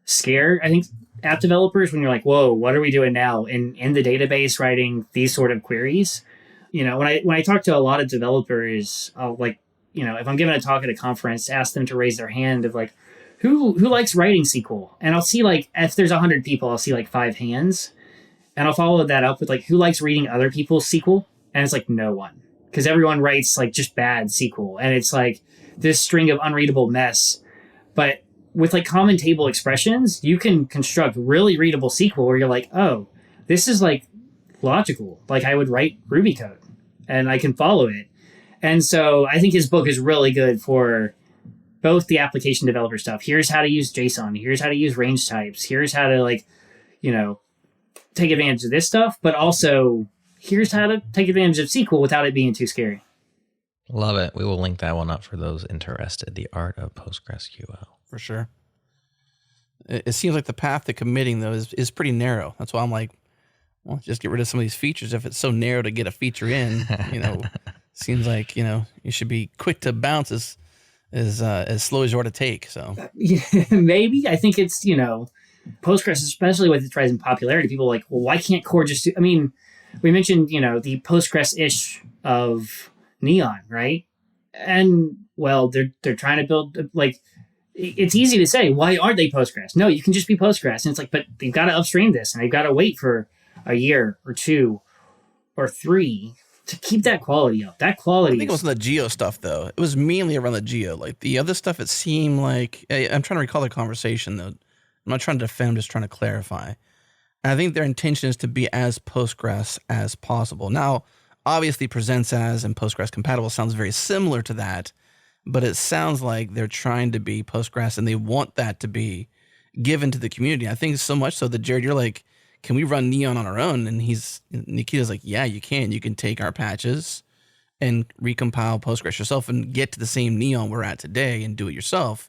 scare, I think, app developers when you're like, whoa, what are we doing now in the database writing these sort of queries? You know, when I talk to a lot of developers, I'll like, you know, if I'm giving a talk at a conference, ask them to raise their hand of like, who likes writing SQL? And I'll see like, if there's 100 people, I'll see like 5 hands. And I'll follow that up with like, who likes reading other people's SQL? And it's like, no one. Because everyone writes like just bad SQL. And it's like this string of unreadable mess. But with like common table expressions, you can construct really readable SQL where you're like, oh, this is like logical. Like I would write Ruby code and I can follow it. And so I think his book is really good for both the application developer stuff. Here's how to use JSON. Here's how to use range types. Here's how to like, you know, take advantage of this stuff, but also here's how to take advantage of SQL without it being too scary. Love it. We will link that one up for those interested. The Art of PostgreSQL. For sure. It seems like the path to committing, though, is pretty narrow. That's why I'm like, well, just get rid of some of these features. If it's so narrow to get a feature in, you know, seems like, you know, you should be quick to bounce as slow as you are to take. So yeah, maybe. I think it's, you know, Postgres, especially with its rise in popularity, people are like, well, why can't core just do, I mean, we mentioned, you know, the Postgres-ish of Neon, right? And, well, they're trying to build, like, it's easy to say, why aren't they Postgres? No, you can just be Postgres. And it's like, but they've got to upstream this, and they've got to wait for a year or 2 or 3 to keep that quality up. That quality. I think it was the geo stuff, though. It was mainly around the geo. Like, the other stuff, it seemed like, I'm trying to recall the conversation, though. I'm not trying to defend, I'm just trying to clarify. And I think their intention is to be as Postgres as possible. Now, obviously, presents as and Postgres compatible sounds very similar to that, but it sounds like they're trying to be Postgres and they want that to be given to the community. I think so much so that, Jared, you're like, can we run Neon on our own? And Nikita's like, yeah, you can. You can take our patches and recompile Postgres yourself and get to the same Neon we're at today and do it yourself.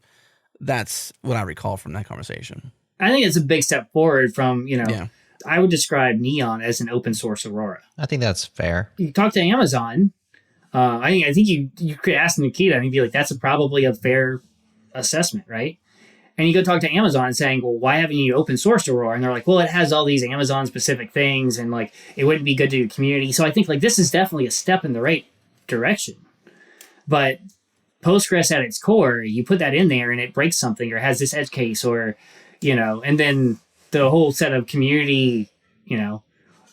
That's what I recall from that conversation. I think it's a big step forward from, you know, I would describe Neon as an open source Aurora. I think that's fair. You talk to Amazon, I think you could ask Nikita and he'd be like, that's probably a fair assessment, right? And you go talk to Amazon saying, well, why haven't you open sourced Aurora? And they're like, well, it has all these Amazon specific things and like, it wouldn't be good to the community. So I think like this is definitely a step in the right direction. But Postgres at its core, you put that in there and it breaks something or has this edge case or, you know, and then the whole set of community, you know,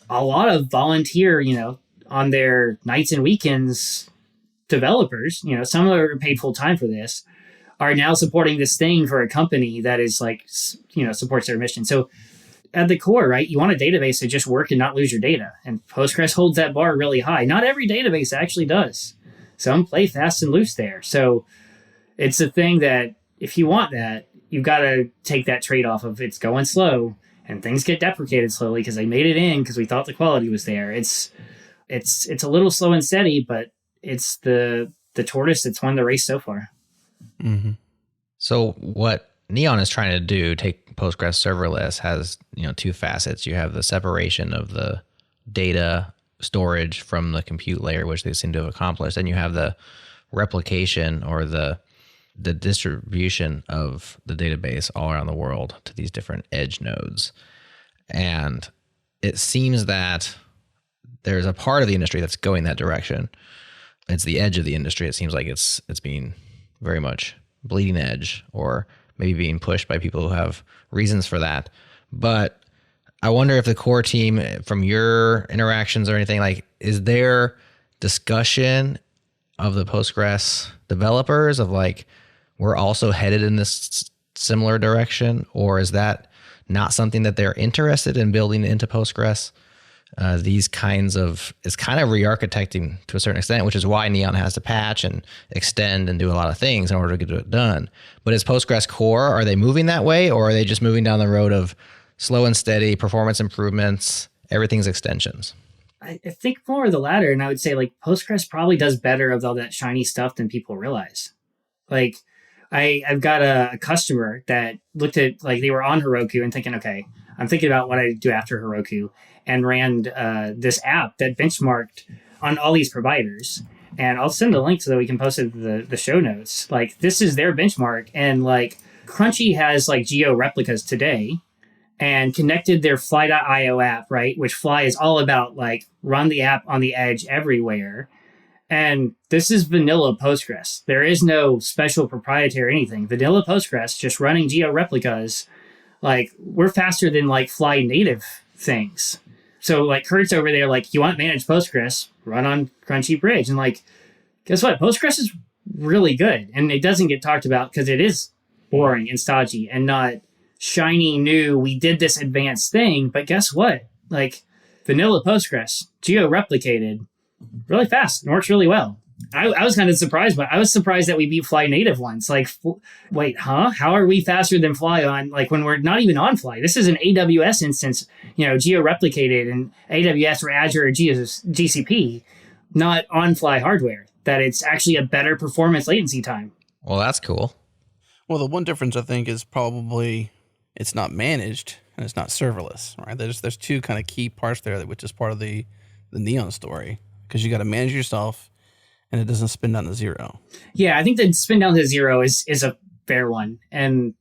a lot of volunteer, you know, on their nights and weekends, developers, you know, some are paid full time for this, are now supporting this thing for a company that is like, you know, supports their mission. So at the core, right, you want a database to just work and not lose your data. And Postgres holds that bar really high. Not every database actually does. Some play fast and loose there. So it's a thing that if you want that, you've got to take that trade-off of it's going slow and things get deprecated slowly because they made it in because we thought the quality was there. It's a little slow and steady, but it's the tortoise that's won the race so far. Mm-hmm. So what Neon is trying to do, take Postgres serverless, has, you know, 2 facets. You have the separation of the data storage from the compute layer, which they seem to have accomplished, and you have the replication or the distribution of the database all around the world to these different edge nodes. And it seems that there's a part of the industry that's going that direction. It's the edge of the industry. It seems like it's being very much bleeding edge or maybe being pushed by people who have reasons for that. But I wonder if the core team, from your interactions or anything, like, is there discussion of the Postgres developers of like, we're also headed in this similar direction? Or is that not something that they're interested in building into Postgres? These kinds of, it's kind of re-architecting to a certain extent, which is why Neon has to patch and extend and do a lot of things in order to get it done. But is Postgres core, are they moving that way, or are they just moving down the road of slow and steady performance improvements, everything's extensions? I think more of the latter. And I would say like Postgres probably does better of all that shiny stuff than people realize. Like I've got a customer that looked at, like, they were on Heroku and thinking, okay, I'm thinking about what I do after Heroku, and ran this app that benchmarked on all these providers. And I'll send a link so that we can post it in the show notes. Like, this is their benchmark. And like Crunchy has like geo replicas today, and connected their Fly.io app, right? Which Fly is all about, like, run the app on the edge everywhere. And this is vanilla Postgres. There is no special proprietary anything. Vanilla Postgres, just running geo replicas. Like, we're faster than like Fly native things. So like Kurt's over there, like, you want managed Postgres, run on Crunchy Bridge. And like, guess what? Postgres is really good. And it doesn't get talked about because it is boring and stodgy and not shiny new, we did this advanced thing. But guess what? Like, vanilla Postgres, geo-replicated, really fast and works really well. I was kind of surprised, but I was surprised that we beat Fly native ones. Like, wait, huh? How are we faster than Fly on, like, when we're not even on Fly? This is an AWS instance, geo-replicated in AWS or Azure or GCP, not on Fly hardware, that it's actually a better performance latency time. Well, that's cool. Well, the one difference I think is probably it's not managed and it's not serverless, right? There's two kind of key parts there, which is part of the Neon story, because you got to manage yourself and it doesn't spin down to zero. Yeah, I think the spin down to zero is a fair one. And,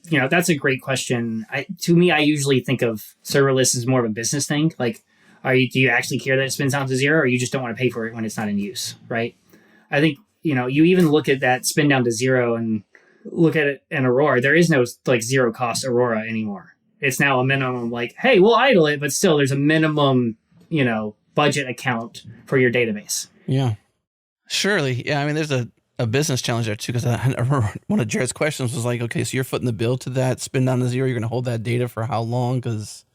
that's a great question. To me, I usually think of serverless as more of a business thing. Like, do you actually care that it spins down to zero, or you just don't want to pay for it when it's not in use, right? I think, you even look at that spin down to zero and look at it in Aurora. There is no like zero cost Aurora anymore. It's now a minimum, like, hey, we'll idle it, but still there's a minimum, budget account for your database. Yeah. Surely. Yeah. I mean, there's a business challenge there too, because I remember one of Jared's questions was like, okay, so you're footing the bill to that spin down to zero. You're going to hold that data for how long? Because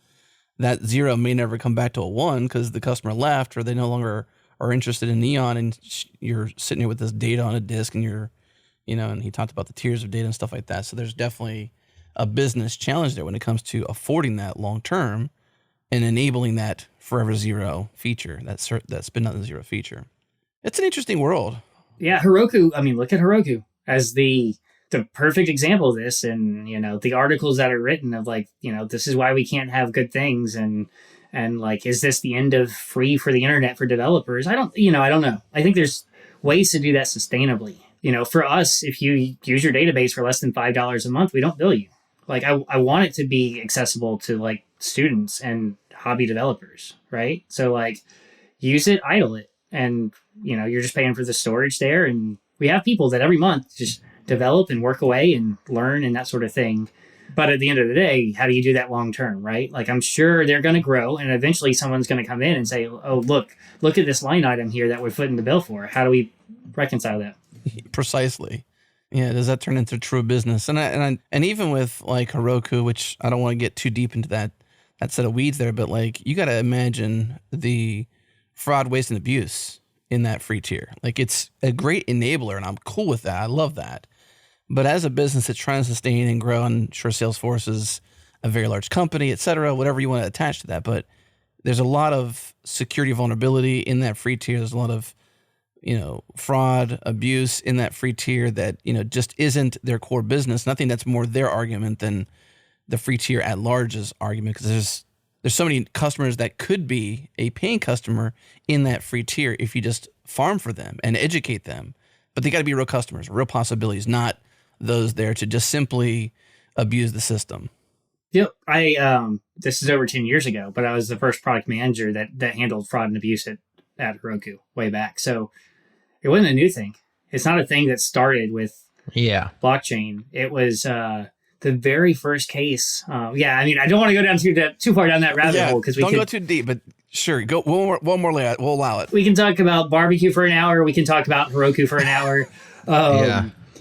that zero may never come back to a one because the customer left or they no longer are interested in Neon, and you're sitting here with this data on a disk and you're, and he talked about the tiers of data and stuff like that. So there's definitely a business challenge there when it comes to affording that long term and enabling that forever zero feature, that spin down to zero feature. It's an interesting world. Yeah, Heroku. I mean, look at Heroku as the perfect example of this, and the articles that are written of like, this is why we can't have good things, and like, is this the end of free for the internet for developers? I don't know. I think there's ways to do that sustainably. For us, if you use your database for less than $5 a month, we don't bill you. Like, I want it to be accessible to like students and hobby developers, right? So like, use it, idle it, and you're just paying for the storage there. And we have people that every month just develop and work away and learn and that sort of thing. But at the end of the day, how do you do that long term, right? Like, I'm sure they're going to grow, and eventually someone's going to come in and say, oh, look at this line item here that we're footing the bill for. How do we reconcile that? Precisely. Yeah. Does that turn into true business? And even with like Heroku, which I don't want to get too deep into that set of weeds there, but like, you got to imagine the fraud, waste, and abuse in that free tier. Like, it's a great enabler, and I'm cool with that. I love that. But as a business that's trying to sustain and grow, and sure, Salesforce is a very large company, et cetera, whatever you want to attach to that. But there's a lot of security vulnerability in that free tier. There's a lot of, fraud, abuse in that free tier that, just isn't their core business. Nothing that's more their argument than the free tier at large's argument, because there's so many customers that could be a paying customer in that free tier if you just farm for them and educate them. But they got to be real customers, real possibilities, not those there to just simply abuse the system. Yep. This is over 10 years ago, but I was the first product manager that handled fraud and abuse at Heroku way back. So it wasn't a new thing. It's not a thing that started with blockchain. It was the very first case. I mean, I don't want to go down too far down that rabbit hole, because we don't go too deep, but sure, go one more layout. We'll allow it. We can talk about barbecue for an hour. We can talk about Heroku for an hour.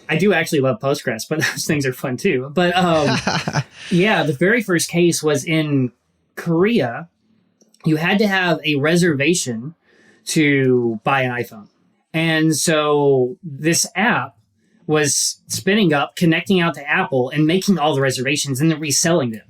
I do actually love Postgres, but those things are fun too. But the very first case was in Korea. You had to have a reservation to buy an iPhone. And so this app was spinning up, connecting out to Apple and making all the reservations and then reselling them.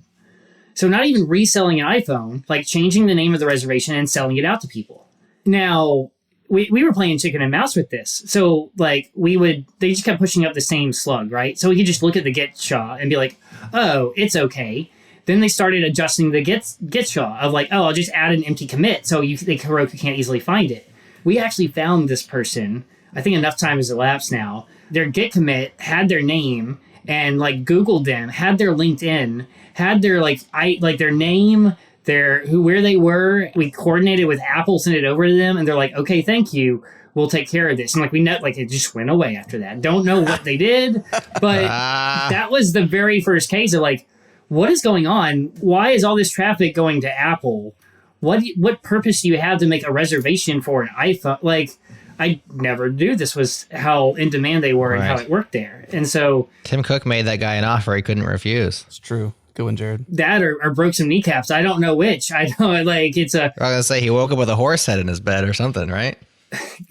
So not even reselling an iPhone, like changing the name of the reservation and selling it out to people. Now, we were playing chicken and mouse with this. So like they just kept pushing up the same slug, right? So we could just look at the get SHA and be like, oh, it's okay. Then they started adjusting the get SHA of like, oh, I'll just add an empty commit so Heroku can't easily find it. We actually found this person. I think enough time has elapsed now. Their git commit had their name and like Googled them, had their LinkedIn, had their their name, where they were. We coordinated with Apple, sent it over to them, and they're like, okay, thank you. We'll take care of this. And it just went away after that. Don't know what they did, but that was the very first case of like, what is going on? Why is all this traffic going to Apple? What purpose do you have to make a reservation for an iPhone? Like, I never knew this was how in demand they were and how it worked there. And so Tim Cook made that guy an offer he couldn't refuse. It's true. Good one, Jared. That or broke some kneecaps. I don't know which. I know it's a. I was gonna say he woke up with a horse head in his bed or something, right?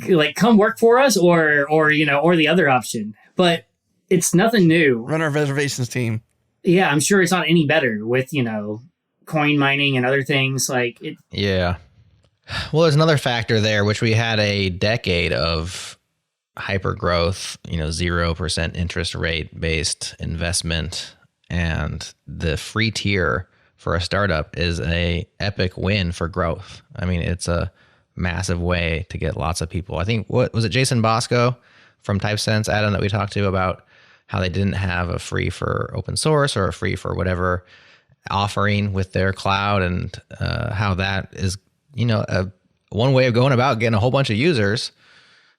Like, come work for us, or the other option. But it's nothing new. Run our reservations team. Yeah, I'm sure it's not any better with coin mining and other things like it. Yeah. Well, there's another factor there, which we had a decade of hyper growth, 0% interest rate based investment, and the free tier for a startup is a epic win for growth. I mean, it's a massive way to get lots of people. I think, what was it, Jason Bosco from TypeSense, Adam, that we talked to about how they didn't have a free for open source or a free for whatever offering with their cloud, and how that is, one way of going about getting a whole bunch of users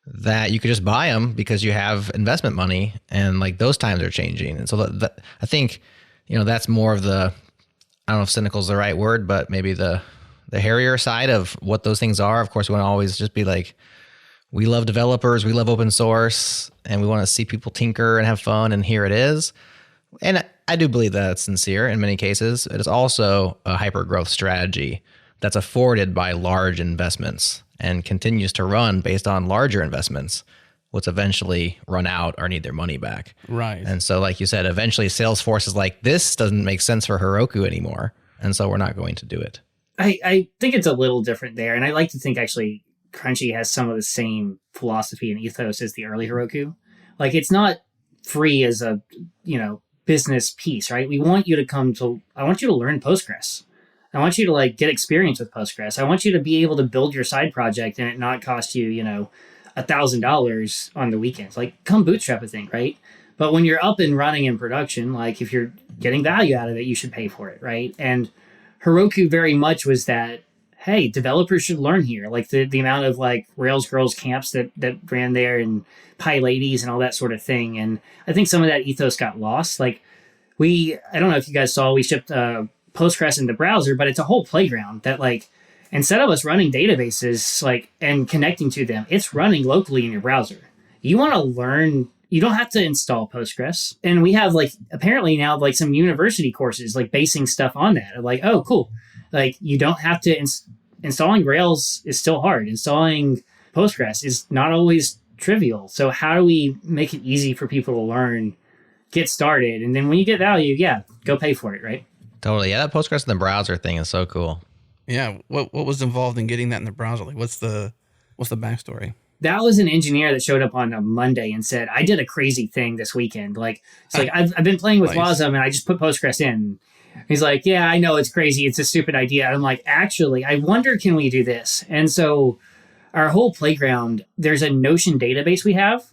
that you could just buy them because you have investment money, and like those times are changing. And so that I think, that's more of the, I don't know if cynical is the right word, but maybe the hairier side of what those things are. Of course, we want to always just be like, we love developers, we love open source, and we want to see people tinker and have fun, and here it is. And I do believe that it's sincere in many cases. It is also a hyper growth strategy that's afforded by large investments and continues to run based on larger investments, which eventually run out or need their money back. Right. And so, like you said, eventually Salesforce is like, this doesn't make sense for Heroku anymore, and so we're not going to do it. I think it's a little different there, and I like to think actually Crunchy has some of the same philosophy and ethos as the early Heroku. Like, it's not free as a business piece, right? I want you to learn Postgres. I want you to get experience with Postgres. I want you to be able to build your side project and it not cost you, $1,000 on the weekends. Like, come bootstrap a thing, right? But when you're up and running in production, like if you're getting value out of it, you should pay for it, right? And Heroku very much was that, hey, developers should learn here. Like the amount of Rails Girls camps that ran there, and PyLadies and all that sort of thing. And I think some of that ethos got lost. I don't know if you guys saw, we shipped Postgres in the browser, but it's a whole playground that instead of us running databases and connecting to them, it's running locally in your browser. You want to learn, you don't have to install Postgres. And we have apparently now some university courses basing stuff on that. Oh, cool. You don't have to installing Rails is still hard. Installing Postgres is not always trivial. So how do we make it easy for people to learn, get started, and then when you get value, go pay for it, right? Totally. Yeah, that Postgres in the browser thing is so cool. Yeah. What was involved in getting that in the browser? What's the backstory? That was an engineer that showed up on a Monday and said, I did a crazy thing this weekend. I've been playing with Nice. Wasm and I just put Postgres in. He's like, yeah, I know it's crazy. It's a stupid idea. I'm like, actually, I wonder, can we do this? And so our whole playground, there's a Notion database we have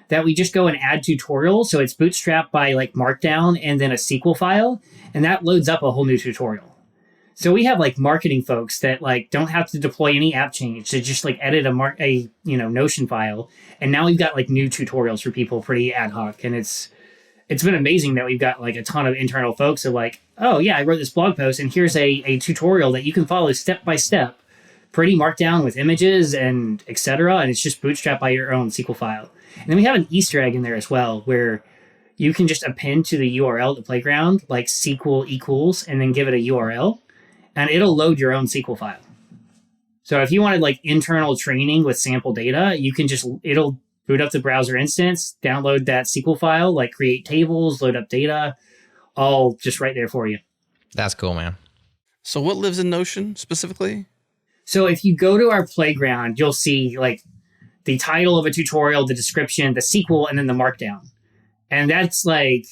that we just go and add tutorials. So it's bootstrapped by Markdown and then a SQL file. And that loads up a whole new tutorial. So we have marketing folks that don't have to deploy any app change to just edit a Notion file. And now we've got new tutorials for people pretty ad hoc. And it's been amazing that we've got a ton of internal folks that oh yeah, I wrote this blog post and here's a tutorial that you can follow step by step, pretty markdown with images and etc. And it's just bootstrapped by your own SQL file. And then we have an Easter egg in there as well, where you can just append to the URL of the playground, SQL equals, and then give it a URL, and it'll load your own SQL file. So if you wanted internal training with sample data, you can it'll boot up the browser instance, download that SQL file, create tables, load up data, all just right there for you. That's cool, man. So what lives in Notion specifically? So if you go to our playground, you'll see like the title of a tutorial, the description, the sequel, and then the markdown. And that's like,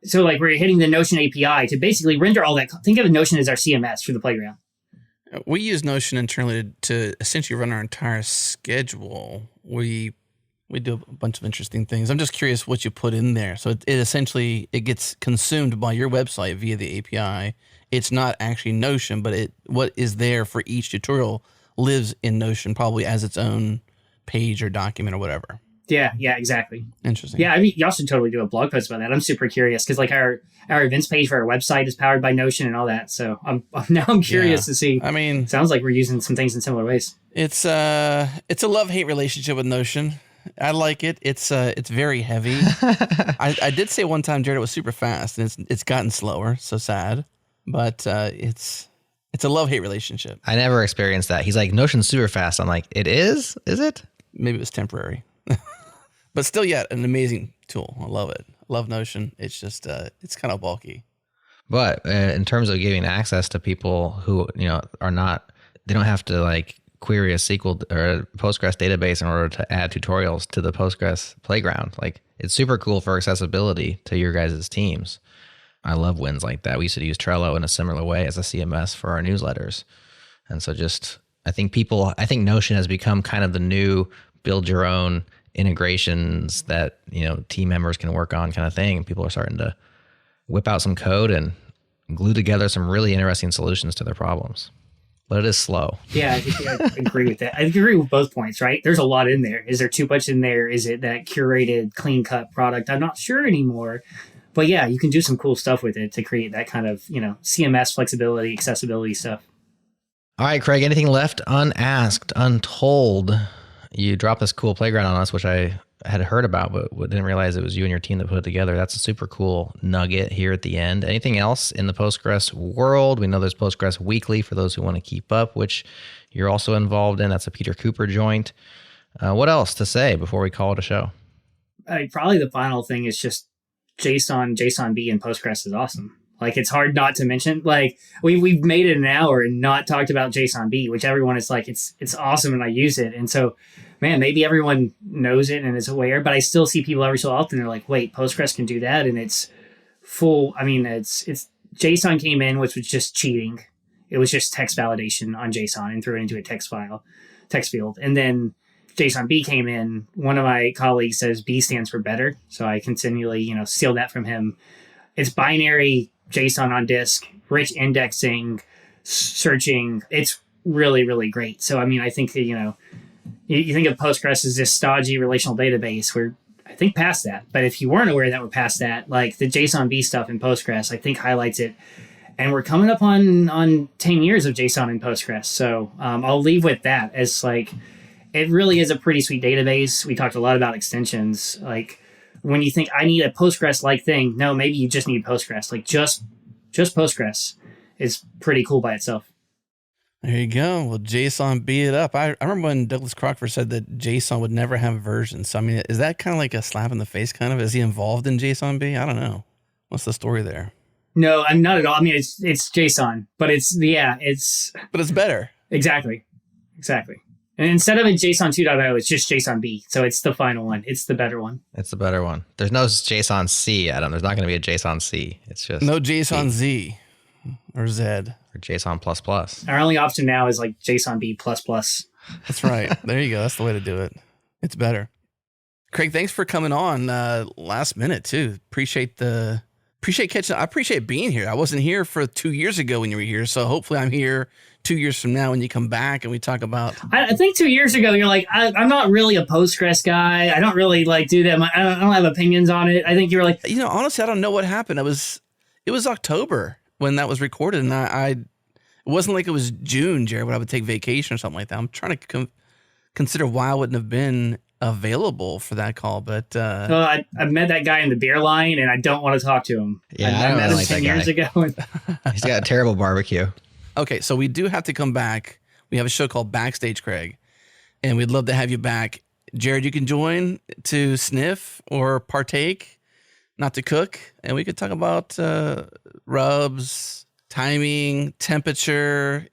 so like we're hitting the Notion API to basically render all that. Think of Notion as our CMS for the playground. We use Notion internally to essentially run our entire schedule. We do a bunch of interesting things. I'm just curious what you put in there. So it essentially gets consumed by your website via the API. It's not actually Notion, but what is there for each tutorial lives in Notion, probably as its own page or document or whatever. Yeah, exactly. Interesting. Yeah, I mean, y'all should totally do a blog post about that. I'm super curious because like our events page for our website is powered by Notion and all that. So I'm curious to see. I mean, sounds like we're using some things in similar ways. It's a love-hate relationship with Notion. I like it. It's very heavy. I did say one time, Jared, it was super fast, and it's gotten slower. So sad, but it's a love-hate relationship. I never experienced that. He's like, Notion's super fast. I'm like, it is? Is it? Maybe it was temporary. But still, yeah, an amazing tool. I love it. Love Notion. It's just, it's kind of bulky. But in terms of giving access to people who, are not, they don't have to like query a SQL or a Postgres database in order to add tutorials to the Postgres playground. Like it's super cool for accessibility to your guys' teams. I love wins like that. We used to use Trello in a similar way as a CMS for our newsletters. And so I think Notion has become kind of the new build your own integrations that, team members can work on kind of thing. And people are starting to whip out some code and glue together some really interesting solutions to their problems. But it is slow. Yeah, I think I agree with that. I agree with both points, right? There's a lot in there. Is there too much in there? Is it that curated, clean-cut product? I'm not sure anymore. But yeah, you can do some cool stuff with it to create that kind of, CMS flexibility, accessibility stuff. All right, Craig, anything left unasked, untold? You dropped this cool playground on us, which I had heard about, but didn't realize it was you and your team that put it together. That's a super cool nugget here at the end. Anything else in the Postgres world? We know there's Postgres Weekly for those who want to keep up, which you're also involved in. That's a Peter Cooper joint. What else to say before we call it a show? Probably the final thing is just JSON-B and Postgres is awesome. Like, it's hard not to mention. Like, we've made it an hour and not talked about JSON-B, which everyone is like, it's awesome and I use it. And so, man, maybe everyone knows it and is aware, but I still see people every so often. They're like, wait, Postgres can do that. And it's full. I mean, it's JSON came in, which was just cheating. It was just text validation on JSON and threw it into a text field. And then JSON-B came in. One of my colleagues says B stands for better. So I continually, steal that from him. It's binary JSON on disk, rich indexing, searching. It's really, really great. So, I mean, I think that, you think of Postgres as this stodgy relational database. We're, I think, past that. But if you weren't aware that we're past that, like the JSON-B stuff in Postgres, I think highlights it. And we're coming up on 10 years of JSON in Postgres. So I'll leave with that as like, it really is a pretty sweet database. We talked a lot about extensions. Like, when you think I need a Postgres-like thing, no, maybe you just need Postgres. Like just Postgres is pretty cool by itself. There you go. Well, JSON beat it up. I remember when Douglas Crockford said that JSON would never have versions. So, I mean, is that kind of like a slap in the face kind of? Is he involved in JSON-B? I don't know. What's the story there? No, I'm not at all. I mean, it's JSON, but it's. But it's better. Exactly. And instead of a JSON 2.0, it's just JSON-B. So it's the final one. It's the better one. It's the better one. There's no JSON C, Adam. There's not going to be a JSON C. It's just no JSON Z or Z. Or JSON ++. Our only option now is like JSON-B++. That's right. There you go. That's the way to do it. It's better. Craig, thanks for coming on last minute too. Appreciate catching. I appreciate being here. I wasn't here for 2 years ago when you were here. So hopefully I'm here 2 years from now when you come back and we talk about. I think 2 years ago, you're like, I'm not really a Postgres guy. I don't really like do that. I don't have opinions on it. I think you were like, honestly, I don't know what happened. It was October when that was recorded. And it wasn't like it was June, Jared, when I would take vacation or something like that. I'm trying to consider why I wouldn't have been available for that call, but I met that guy in the beer line and I don't want to talk to him. Yeah, I met him like 10 years ago. He's got a terrible barbecue. Okay, so we do have to come back. We have a show called Backstage, Craig, and we'd love to have you back. Jared, you can join to sniff or partake, not to cook, and we could talk about rubs, timing, temperature,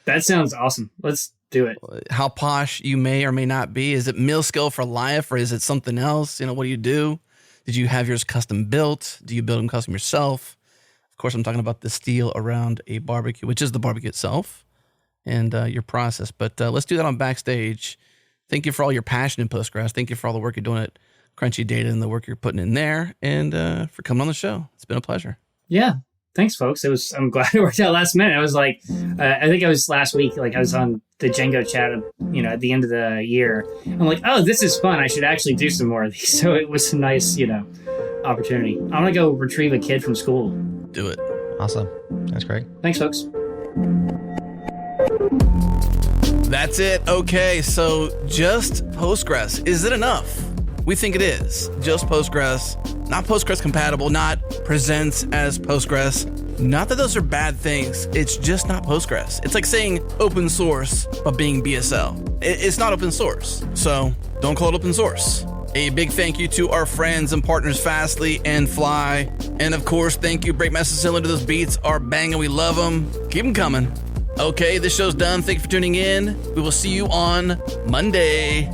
That sounds awesome. Let's do it. How posh you may or may not be. Is it meal skill for life or is it something else? What do you do? Did you have yours custom built? Do you build them custom yourself? Of course, I'm talking about the steel around a barbecue, which is the barbecue itself and your process. But let's do that on Backstage. Thank you for all your passion in Postgres. Thank you for all the work you're doing at Crunchy Data and the work you're putting in there and for coming on the show. It's been a pleasure. Yeah. Thanks, folks. I'm glad it worked out last minute. I was like, I think it was last week, I was on the Django chat, at the end of the year. I'm like, oh, this is fun. I should actually do some more of these. So it was a nice, opportunity. I'm going to go retrieve a kid from school. Do it. Awesome. Thanks, Craig. Thanks, folks. That's it. Okay, so just Postgres. Is it enough? We think it is. Just Postgres. Not Postgres compatible, not presents as Postgres. Not that those are bad things. It's just not Postgres. It's like saying open source, but being BSL. It's not open source, so don't call it open source. A big thank you to our friends and partners Fastly and Fly. And of course, thank you, Break Master Cylinder. Those beats are banging. We love them. Keep them coming. Okay, this show's done. Thank you for tuning in. We will see you on Monday.